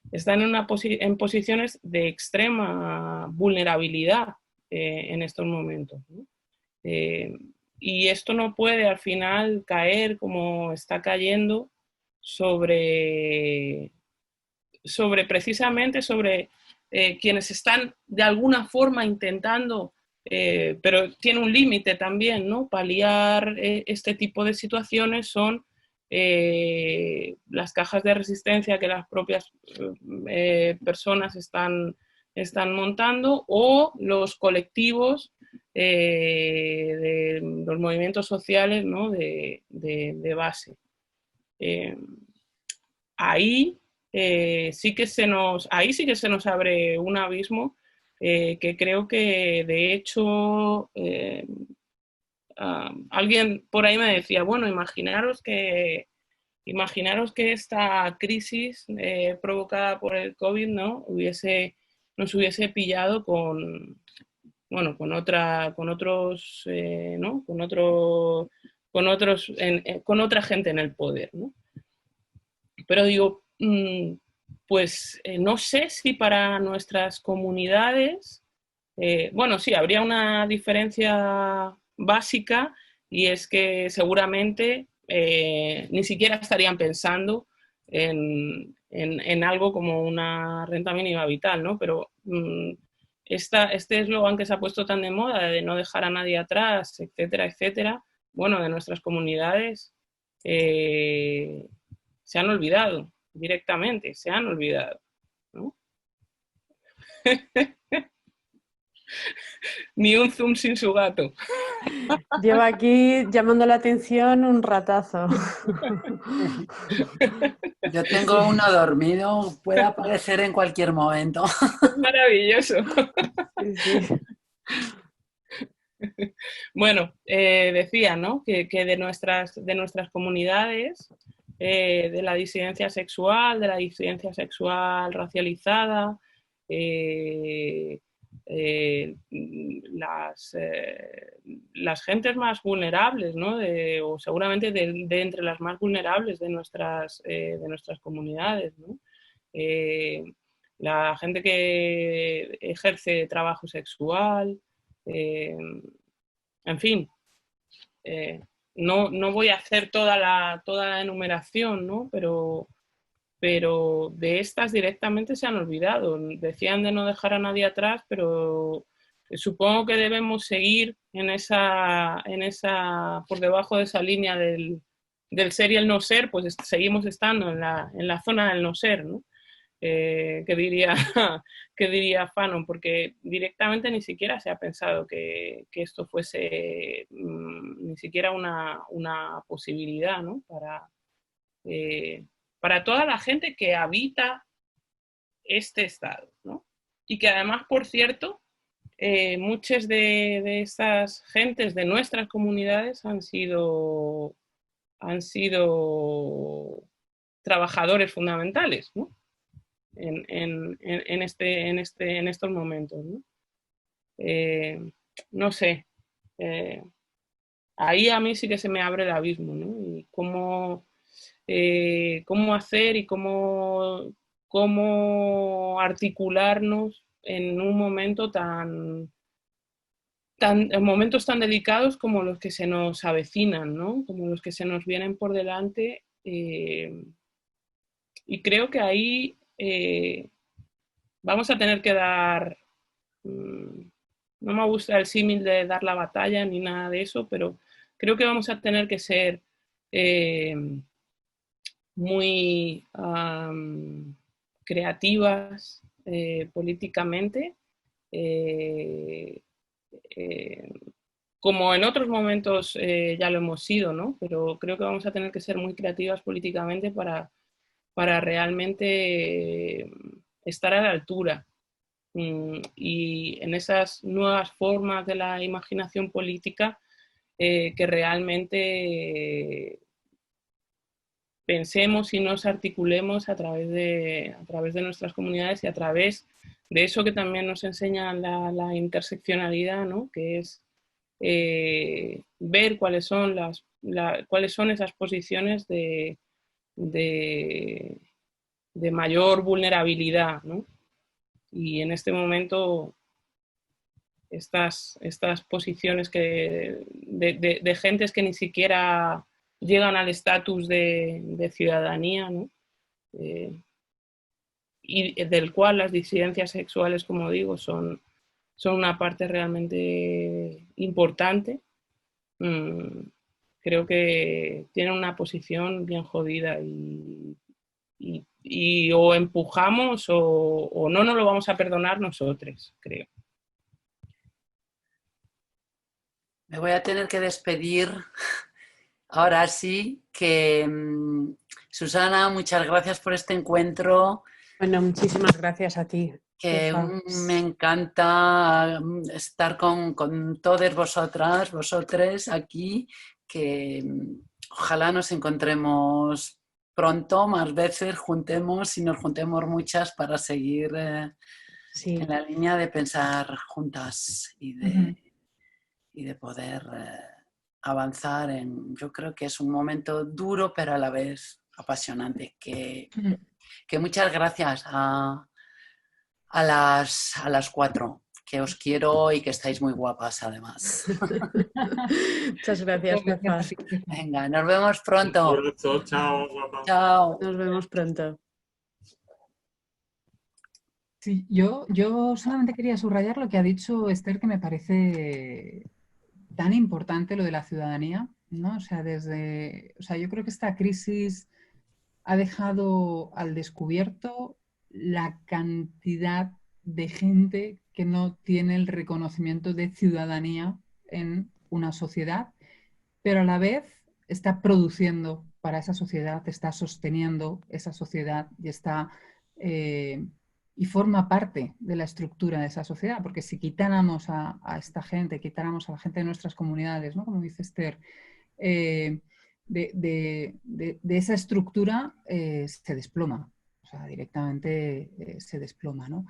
Están en posiciones de extrema vulnerabilidad en estos momentos, ¿no? Y esto no puede al final caer como está cayendo precisamente sobre quienes están de alguna forma intentando, pero tiene un límite también, ¿no? Paliar este tipo de situaciones son las cajas de resistencia que las propias personas están montando, o los colectivos de los movimientos sociales, ¿no? de base. Ahí sí que se nos abre un abismo que creo que, de hecho, alguien por ahí me decía, bueno, imaginaros que esta crisis provocada por el COVID, ¿no? nos hubiese pillado con otra gente en el poder, ¿no? Pero digo, pues no sé si para nuestras comunidades, bueno, sí, habría una diferencia básica, y es que seguramente ni siquiera estarían pensando en algo como una renta mínima vital, ¿no? Pero este eslogan que se ha puesto tan de moda, de no dejar a nadie atrás, etcétera, etcétera, bueno, de nuestras comunidades se han olvidado directamente, se han olvidado, ¿no? Ni un zoom sin su gato. Lleva aquí llamando la atención un ratazo. Yo tengo uno dormido, puede aparecer en cualquier momento. Maravilloso. Sí. Bueno, decía, ¿no? que de nuestras comunidades, de la disidencia sexual racializada, las gentes más vulnerables, ¿no? O seguramente de entre las más vulnerables de nuestras comunidades, ¿no? la gente que ejerce trabajo sexual, en fin. No voy a hacer toda la enumeración, ¿no? Pero de estas directamente se han olvidado. Decían de no dejar a nadie atrás, pero supongo que debemos seguir por debajo de esa línea del ser y el no ser, pues seguimos estando en la zona del no ser, ¿no? Que diría Fanon, porque directamente ni siquiera se ha pensado que esto fuese ni siquiera una posibilidad, ¿no? Para toda la gente que habita este estado, ¿no? Y que además, por cierto, muchas de estas gentes de nuestras comunidades han sido trabajadores fundamentales, ¿no? En estos momentos, ¿no? No sé, ahí a mí sí que se me abre el abismo, ¿no? Y cómo hacer y cómo articularnos en un momento en momentos tan delicados como los que se nos avecinan, ¿no? Como los que se nos vienen por delante. Y creo que ahí vamos a tener que dar, no me gusta el símil de dar la batalla ni nada de eso, pero creo que vamos a tener que ser muy creativas políticamente, como en otros momentos ya lo hemos sido, ¿no? Pero creo que vamos a tener que ser muy creativas políticamente para realmente estar a la altura. Y en esas nuevas formas de la imaginación política que realmente pensemos y nos articulemos a través de nuestras comunidades y a través de eso que también nos enseña la interseccionalidad, ¿no? Que es ver cuáles son esas posiciones de mayor vulnerabilidad, ¿no? Y en este momento estas posiciones de gentes que ni siquiera llegan al estatus de ciudadanía, ¿no? Y del cual las disidencias sexuales, como digo, son una parte realmente importante. Creo que tienen una posición bien jodida y o empujamos o no nos lo vamos a perdonar nosotros, creo. Me voy a tener que despedir. Ahora sí, que Susana, muchas gracias por este encuentro. Bueno, muchísimas gracias a ti. Que me encanta estar con todas vosotras, vosotres aquí, que ojalá nos encontremos pronto, más veces, juntemos y nos juntemos muchas para seguir sí, en la línea de pensar juntas y de poder avanzar yo creo que es un momento duro pero a la vez apasionante, que muchas gracias a las 4, que os quiero y que estáis muy guapas además. Muchas gracias, Fefa. Venga, nos vemos pronto. Un abrazo, chao, guapa. Chao. Nos vemos pronto. Sí, yo solamente quería subrayar lo que ha dicho Esther, que me parece tan importante, lo de la ciudadanía, ¿no? O sea, yo creo que esta crisis ha dejado al descubierto la cantidad de gente que no tiene el reconocimiento de ciudadanía en una sociedad, pero a la vez está produciendo para esa sociedad, está sosteniendo esa sociedad y forma parte de la estructura de esa sociedad, porque si quitáramos a esta gente, quitáramos a la gente de nuestras comunidades, ¿no? Como dice Esther, de esa estructura se desploma, o sea, directamente se desploma, ¿no?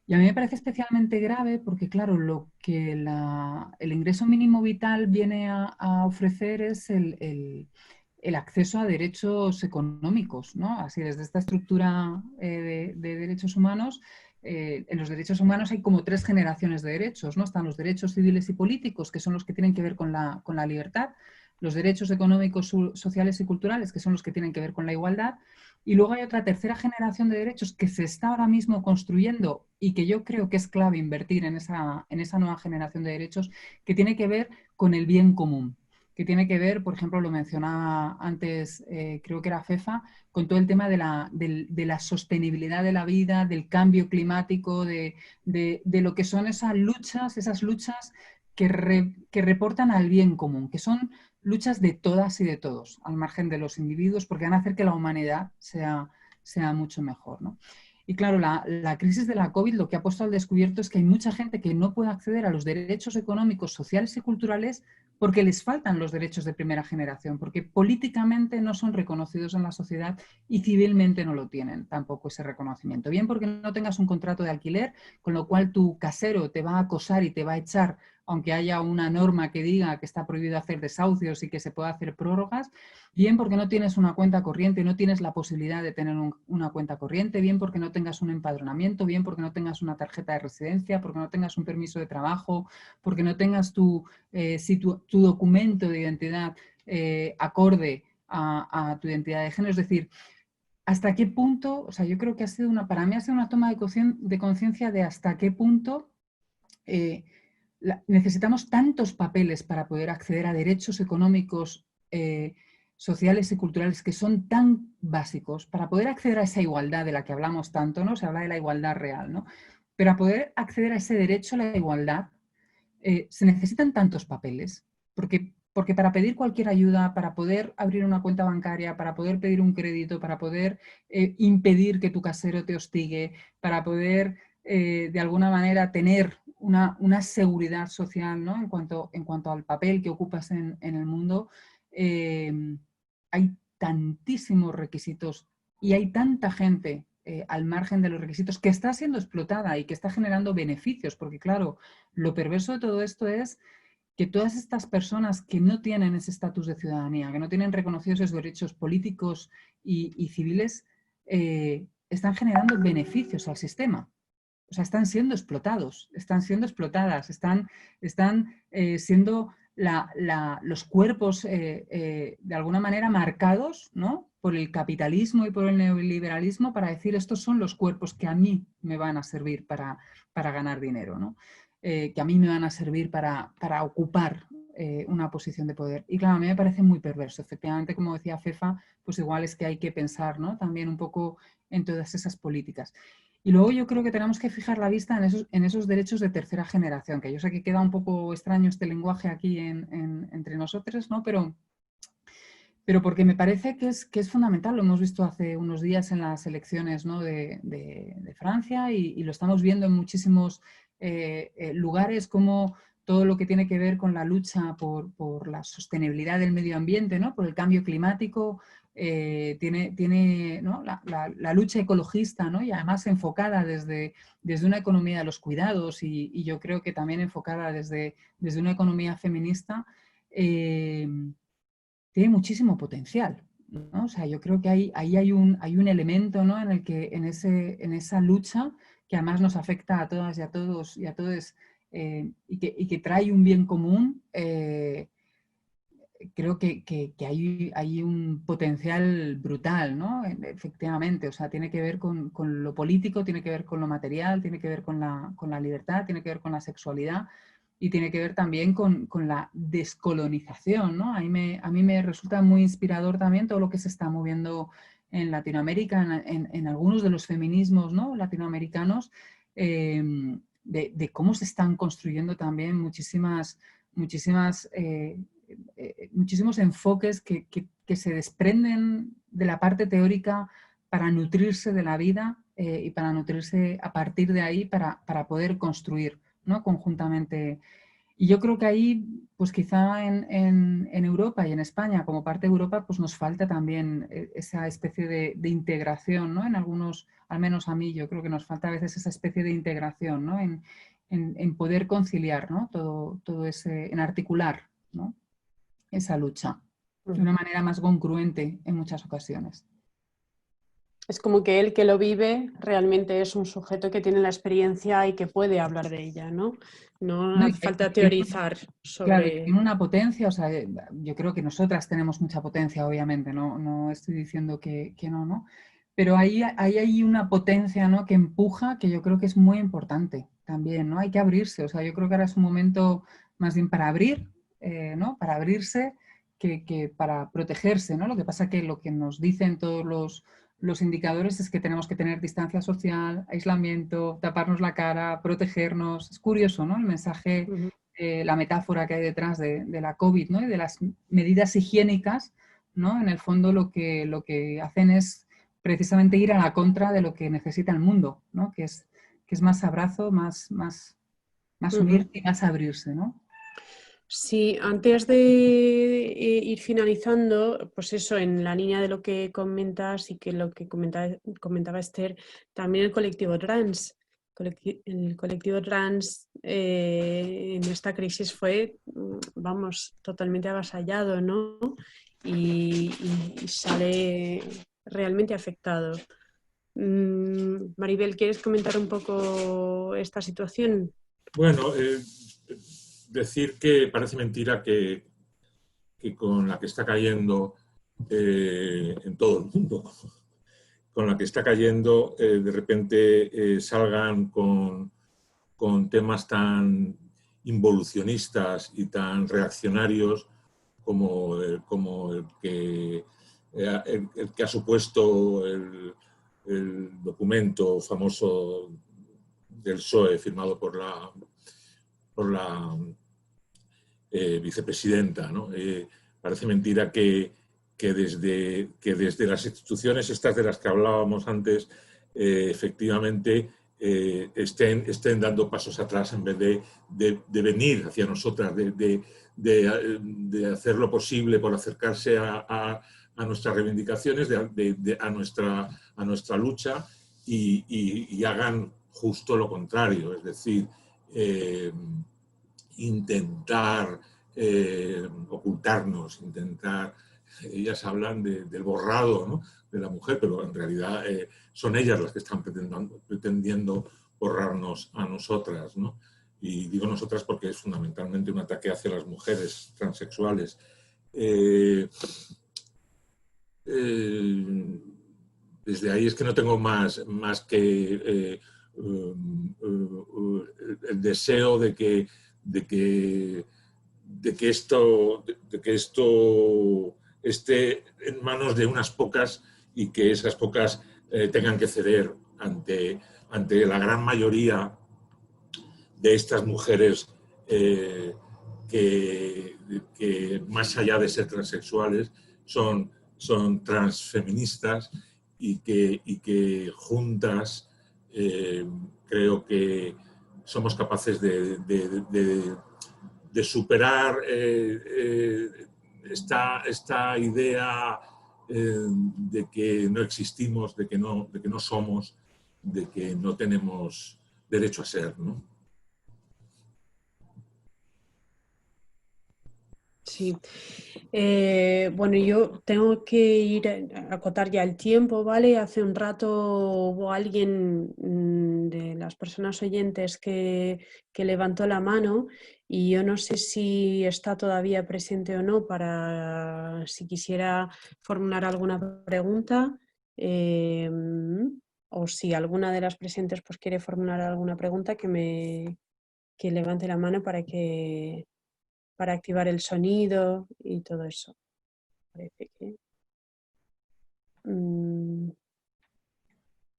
Y a mí me parece especialmente grave porque, claro, lo que el ingreso mínimo vital viene a ofrecer es el acceso a derechos económicos, ¿no? Así, desde esta estructura de derechos humanos, en los derechos humanos hay como 3 generaciones de derechos, ¿no? Están los derechos civiles y políticos, que son los que tienen que ver con la libertad, los derechos económicos, sociales y culturales, que son los que tienen que ver con la igualdad, y luego hay otra tercera generación de derechos que se está ahora mismo construyendo y que yo creo que es clave invertir en esa nueva generación de derechos, que tiene que ver con el bien común, que tiene que ver, por ejemplo, lo mencionaba antes, creo que era Fefa, con todo el tema de la sostenibilidad de la vida, del cambio climático, de lo que son esas luchas que reportan al bien común, que son luchas de todas y de todos, al margen de los individuos, porque van a hacer que la humanidad sea mucho mejor, ¿no? Y claro, la crisis de la COVID lo que ha puesto al descubierto es que hay mucha gente que no puede acceder a los derechos económicos, sociales y culturales porque les faltan los derechos de primera generación, porque políticamente no son reconocidos en la sociedad y civilmente no lo tienen tampoco ese reconocimiento. Bien porque no tengas un contrato de alquiler, con lo cual tu casero te va a acosar y te va a echar, aunque haya una norma que diga que está prohibido hacer desahucios y que se puede hacer prórrogas, bien porque no tienes una cuenta corriente, no tienes la posibilidad de tener una cuenta corriente, bien porque no tengas un empadronamiento, bien porque no tengas una tarjeta de residencia, porque no tengas un permiso de trabajo, porque no tengas tu documento de identidad acorde a tu identidad de género. Es decir, hasta qué punto, o sea, yo creo que para mí ha sido una toma de conciencia de hasta qué punto necesitamos tantos papeles para poder acceder a derechos económicos, sociales y culturales que son tan básicos para poder acceder a esa igualdad de la que hablamos tanto, ¿no? Se habla de la igualdad real, ¿no? Pero a poder acceder a ese derecho a la igualdad se necesitan tantos papeles, porque para pedir cualquier ayuda, para poder abrir una cuenta bancaria, para poder pedir un crédito, para poder impedir que tu casero te hostigue, para poder de alguna manera tener una seguridad social, ¿no? en cuanto al papel que ocupas en el mundo, hay tantísimos requisitos y hay tanta gente al margen de los requisitos que está siendo explotada y que está generando beneficios, porque claro, lo perverso de todo esto es que todas estas personas que no tienen ese estatus de ciudadanía, que no tienen reconocidos esos derechos políticos y civiles, están generando beneficios al sistema. O sea, están siendo explotados, están siendo explotadas, están siendo los cuerpos de alguna manera marcados, ¿no? Por el capitalismo y por el neoliberalismo para decir estos son los cuerpos que a mí me van a servir para ganar dinero, ¿no? Que a mí me van a servir para ocupar una posición de poder. Y claro, a mí me parece muy perverso. Efectivamente, como decía Fefa, pues igual es que hay que pensar, ¿no? También un poco en todas esas políticas. Y luego yo creo que tenemos que fijar la vista en esos derechos de tercera generación, que yo sé que queda un poco extraño este lenguaje aquí entre nosotros, ¿no? Pero porque me parece que es fundamental. Lo hemos visto hace unos días en las elecciones, ¿no? de Francia y lo estamos viendo en muchísimos lugares, como todo lo que tiene que ver con la lucha por la sostenibilidad del medio ambiente, ¿no? Por el cambio climático, tiene ¿no? la lucha ecologista, ¿no? Y además enfocada desde una economía de los cuidados y yo creo que también enfocada desde una economía feminista, tiene muchísimo potencial, ¿no? O sea, yo creo que ahí hay un elemento, ¿no? En el que en esa lucha que además nos afecta a todas y a todos y a todos y que trae un bien común, creo que hay un potencial brutal, ¿no? Efectivamente, o sea, tiene que ver con lo político, tiene que ver con lo material, tiene que ver con la libertad, tiene que ver con la sexualidad y tiene que ver también con la descolonización, ¿no? A mí me resulta muy inspirador también todo lo que se está moviendo en Latinoamérica, en algunos de los feminismos, ¿no? latinoamericanos, de cómo se están construyendo también muchísimos enfoques que se desprenden de la parte teórica para nutrirse de la vida y para nutrirse a partir de ahí para poder construir, ¿no? conjuntamente. Y yo creo que ahí, pues quizá en Europa y en España, como parte de Europa, pues nos falta también esa especie de integración, ¿no? En algunos, al menos a mí, yo creo que nos falta a veces esa especie de integración, ¿no? En poder conciliar, ¿no? Todo ese, en articular, ¿no? Esa lucha. de una manera más congruente en muchas ocasiones. Es como que él que lo vive realmente es un sujeto que tiene la experiencia y que puede hablar de ella, ¿no? No No, hace falta teorizar claro, y sobre... tiene una potencia, o sea, yo creo que nosotras tenemos mucha potencia, obviamente, no estoy diciendo que no, ¿no? Pero ahí hay una potencia, ¿no?, que empuja, que yo creo que es muy importante también, ¿no? Hay que abrirse, o sea, yo creo que ahora es un momento más bien para abrir, ¿no? Para abrirse que para protegerse, ¿no? Lo que pasa que lo que nos dicen todos los indicadores es que tenemos que tener distancia social, aislamiento, taparnos la cara, protegernos. Es curioso, ¿no? El mensaje, la metáfora que hay detrás de la COVID, ¿no? Y de las medidas higiénicas, ¿no? En el fondo lo que hacen es precisamente ir a la contra de lo que necesita el mundo, ¿no? Que es más abrazo, más unirse y más abrirse, ¿no? Sí, antes de ir finalizando, pues eso, en la línea de lo que comentas y que lo que comentaba Esther, también el colectivo trans. El colectivo trans en esta crisis fue, vamos, totalmente avasallado, ¿no? Y sale realmente afectado. Maribel, ¿quieres comentar un poco esta situación? Bueno, decir que parece mentira que con la que está cayendo en todo el mundo, con la que está cayendo, de repente salgan con temas tan involucionistas y tan reaccionarios como el que ha supuesto el documento famoso del PSOE firmado por la vicepresidenta, ¿no? Parece mentira que desde las instituciones estas de las que hablábamos antes, efectivamente estén dando pasos atrás en vez de venir hacia nosotras, de hacer lo posible por acercarse a nuestras reivindicaciones, a nuestra lucha y hagan justo lo contrario, es decir, intentar ocultarnos, ellas hablan del borrado, ¿no?, de la mujer, pero en realidad son ellas las que están pretendiendo borrarnos a nosotras, ¿no? Y digo nosotras porque es fundamentalmente un ataque hacia las mujeres transexuales. Desde ahí es que no tengo más que el deseo de que esto esté en manos de unas pocas y que esas pocas tengan que ceder ante la gran mayoría de estas mujeres que más allá de ser transexuales son transfeministas y que juntas creo que somos capaces de superar esta idea de que no existimos, de que no somos, de que no tenemos derecho a ser, ¿no? Sí. Bueno, yo tengo que ir a acotar ya el tiempo, ¿vale? Hace un rato hubo alguien de las personas oyentes que levantó la mano y yo no sé si está todavía presente o no para si quisiera formular alguna pregunta o si alguna de las presentes pues quiere formular alguna pregunta que levante la mano para activar el sonido y todo eso. Parece que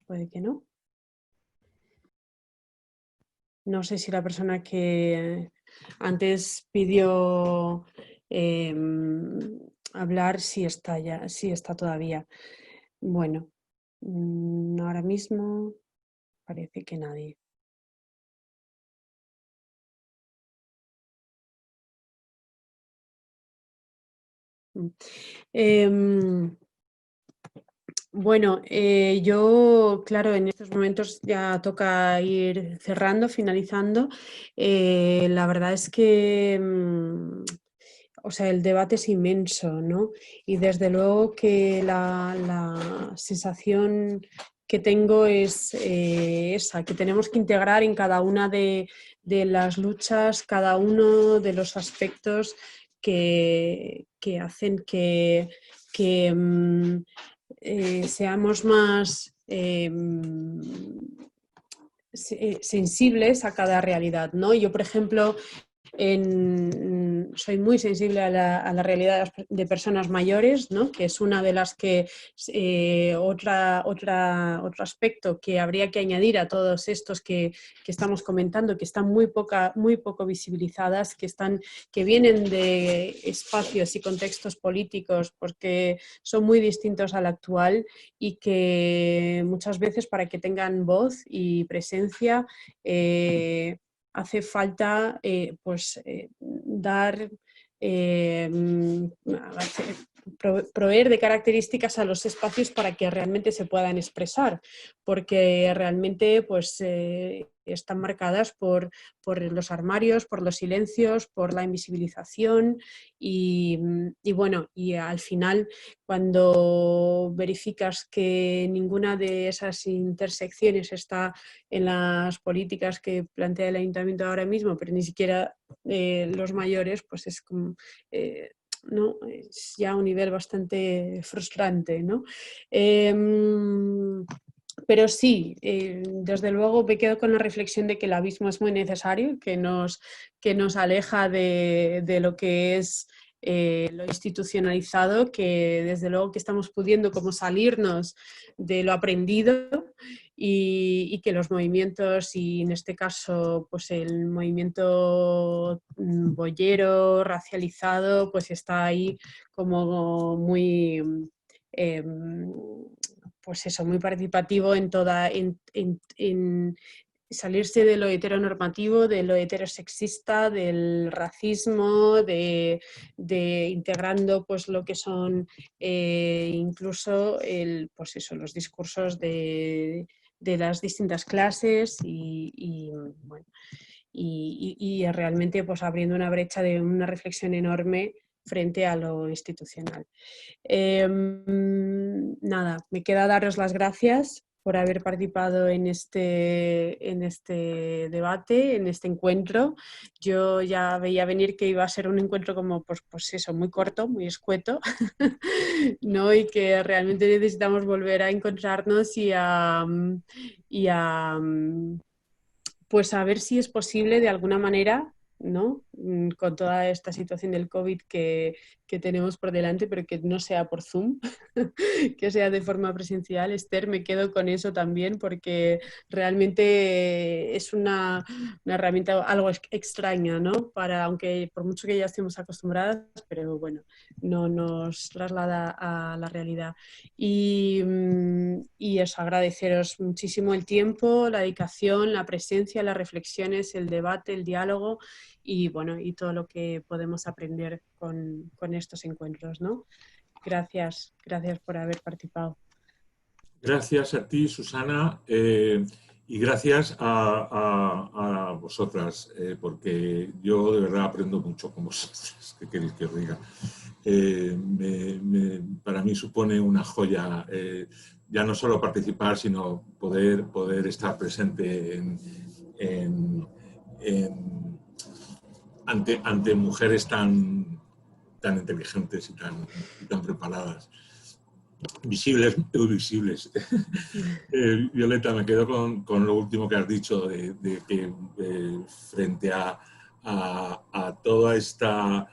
puede que no. No sé si la persona que antes pidió hablar si está todavía. Bueno, ahora mismo parece que nadie. Bueno, yo, claro, en estos momentos ya toca ir cerrando, finalizando. La verdad es que o sea, el debate es inmenso, ¿no? Y desde luego que la sensación que tengo es esa, que tenemos que integrar en cada una de las luchas, cada uno de los aspectos que hacen que seamos más sensibles a cada realidad, ¿no? Yo, por ejemplo, soy muy sensible a la realidad de personas mayores, ¿no? Que es una de las que otro aspecto que habría que añadir a todos estos que estamos comentando, que están muy poco visibilizadas, que vienen de espacios y contextos políticos porque son muy distintos al actual y que muchas veces para que tengan voz y presencia hace falta proveer de características a los espacios para que realmente se puedan expresar, porque realmente están marcadas por los armarios, por los silencios, por la invisibilización y al final cuando verificas que ninguna de esas intersecciones está en las políticas que plantea el ayuntamiento ahora mismo, pero ni siquiera los mayores, pues es como... ¿no? Es ya un nivel bastante frustrante, ¿no? Pero sí, desde luego me quedo con la reflexión de que el abismo es muy necesario, que nos aleja de lo que es lo institucionalizado, que desde luego que estamos pudiendo como salirnos de lo aprendido y que los movimientos, y en este caso pues el movimiento boyero, racializado, pues está ahí como muy... pues eso, muy participativo en salirse de lo heteronormativo, de lo heterosexista, del racismo, de integrando pues lo que son incluso los discursos de las distintas clases y realmente pues abriendo una brecha de una reflexión enorme frente a lo institucional. Nada, me queda daros las gracias por haber participado en este debate, en este encuentro. Yo ya veía venir que iba a ser un encuentro como, pues eso, muy corto, muy escueto, ¿no? Y que realmente necesitamos volver a encontrarnos y pues a ver si es posible de alguna manera, ¿no? Con toda esta situación del COVID que tenemos por delante, pero que no sea por Zoom, que sea de forma presencial. Esther, me quedo con eso también porque realmente es una herramienta algo extraña, ¿no? Aunque por mucho que ya estemos acostumbradas, pero bueno, no nos traslada a la realidad. Y eso, agradeceros muchísimo el tiempo, la dedicación, la presencia, las reflexiones, el debate, el diálogo y bueno, y todo lo que podemos aprender con estos encuentros, ¿no? Gracias por haber participado. Gracias a ti, Susana, y gracias a vosotras, porque yo de verdad aprendo mucho con vosotras, ¿qué queréis que os diga? Para mí supone una joya, ya no solo participar, sino poder estar presente ante mujeres tan inteligentes y tan preparadas. Visibles o invisibles. Violeta, me quedo con lo último que has dicho, de que frente a toda esta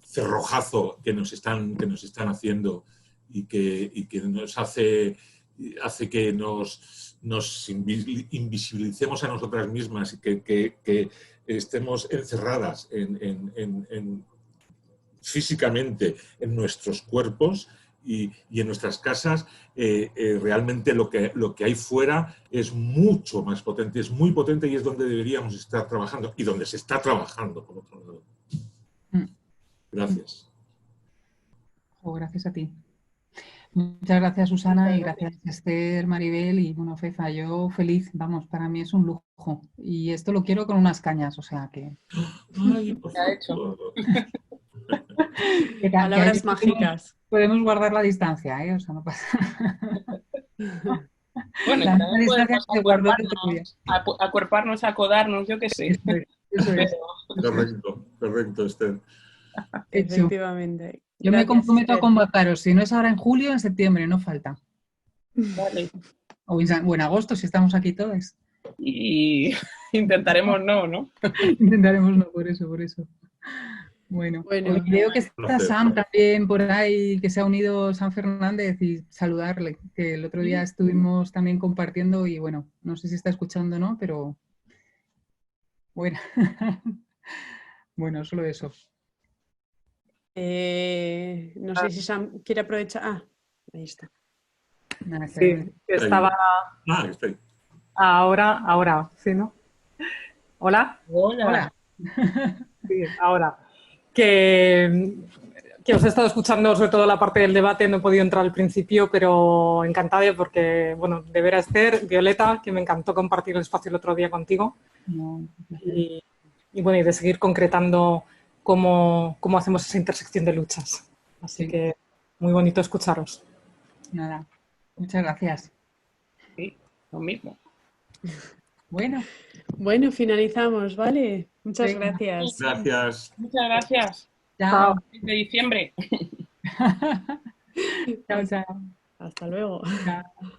cerrojazo que nos están haciendo y que nos hace que nos invisibilicemos a nosotras mismas y que estemos encerradas físicamente en nuestros cuerpos y en nuestras casas, realmente lo que hay fuera es mucho más potente, es muy potente y es donde deberíamos estar trabajando y donde se está trabajando, por otro lado. Gracias. Gracias a ti. Muchas gracias, Susana, y gracias, Esther, Maribel, y bueno, Fefa, yo feliz, vamos, para mí es un lujo. Y esto lo quiero con unas cañas, o sea que... Ay, por Ya he hecho. favor. Palabras mágicas. Podemos guardar la distancia, ¿eh? O sea, no pasa Bueno, y la misma también distancia podemos que se guardó el otro día. acuerparnos, acodarnos, yo qué sé. Eso es. Correcto, correcto, Esther. Hecho. Efectivamente. Yo me Gracias, comprometo a Esther. convocaros, si no es ahora en julio, en septiembre, no falta. Vale. O en agosto, si estamos aquí todos. Y intentaremos no. Intentaremos no, por eso. Bueno, Bueno. oye, veo que está Placer. Sam también por ahí, que se ha unido Sam Fernández, y saludarle, que el otro día estuvimos también compartiendo y bueno, no sé si está escuchando o no, pero bueno, bueno, solo eso. No sé si Sam quiere aprovechar. Ah, ahí está. Nada, Sí, que estaba Ah, está ahí. ahora, ¿sí, no? ¿Hola? Hola. Sí, ahora. Que os he estado escuchando, sobre todo la parte del debate, no he podido entrar al principio, pero encantada porque, bueno, de ver a Esther, Violeta, que me encantó compartir el espacio el otro día contigo, No, y bueno, y de seguir concretando cómo hacemos esa intersección de luchas. Así Sí. que muy bonito escucharos. nada, muchas gracias. Sí, lo mismo. Bueno, Finalizamos, ¿vale? Muchas Venga. gracias. Gracias. Muchas gracias. chao. De diciembre. Chao, chao. Hasta luego. Chao.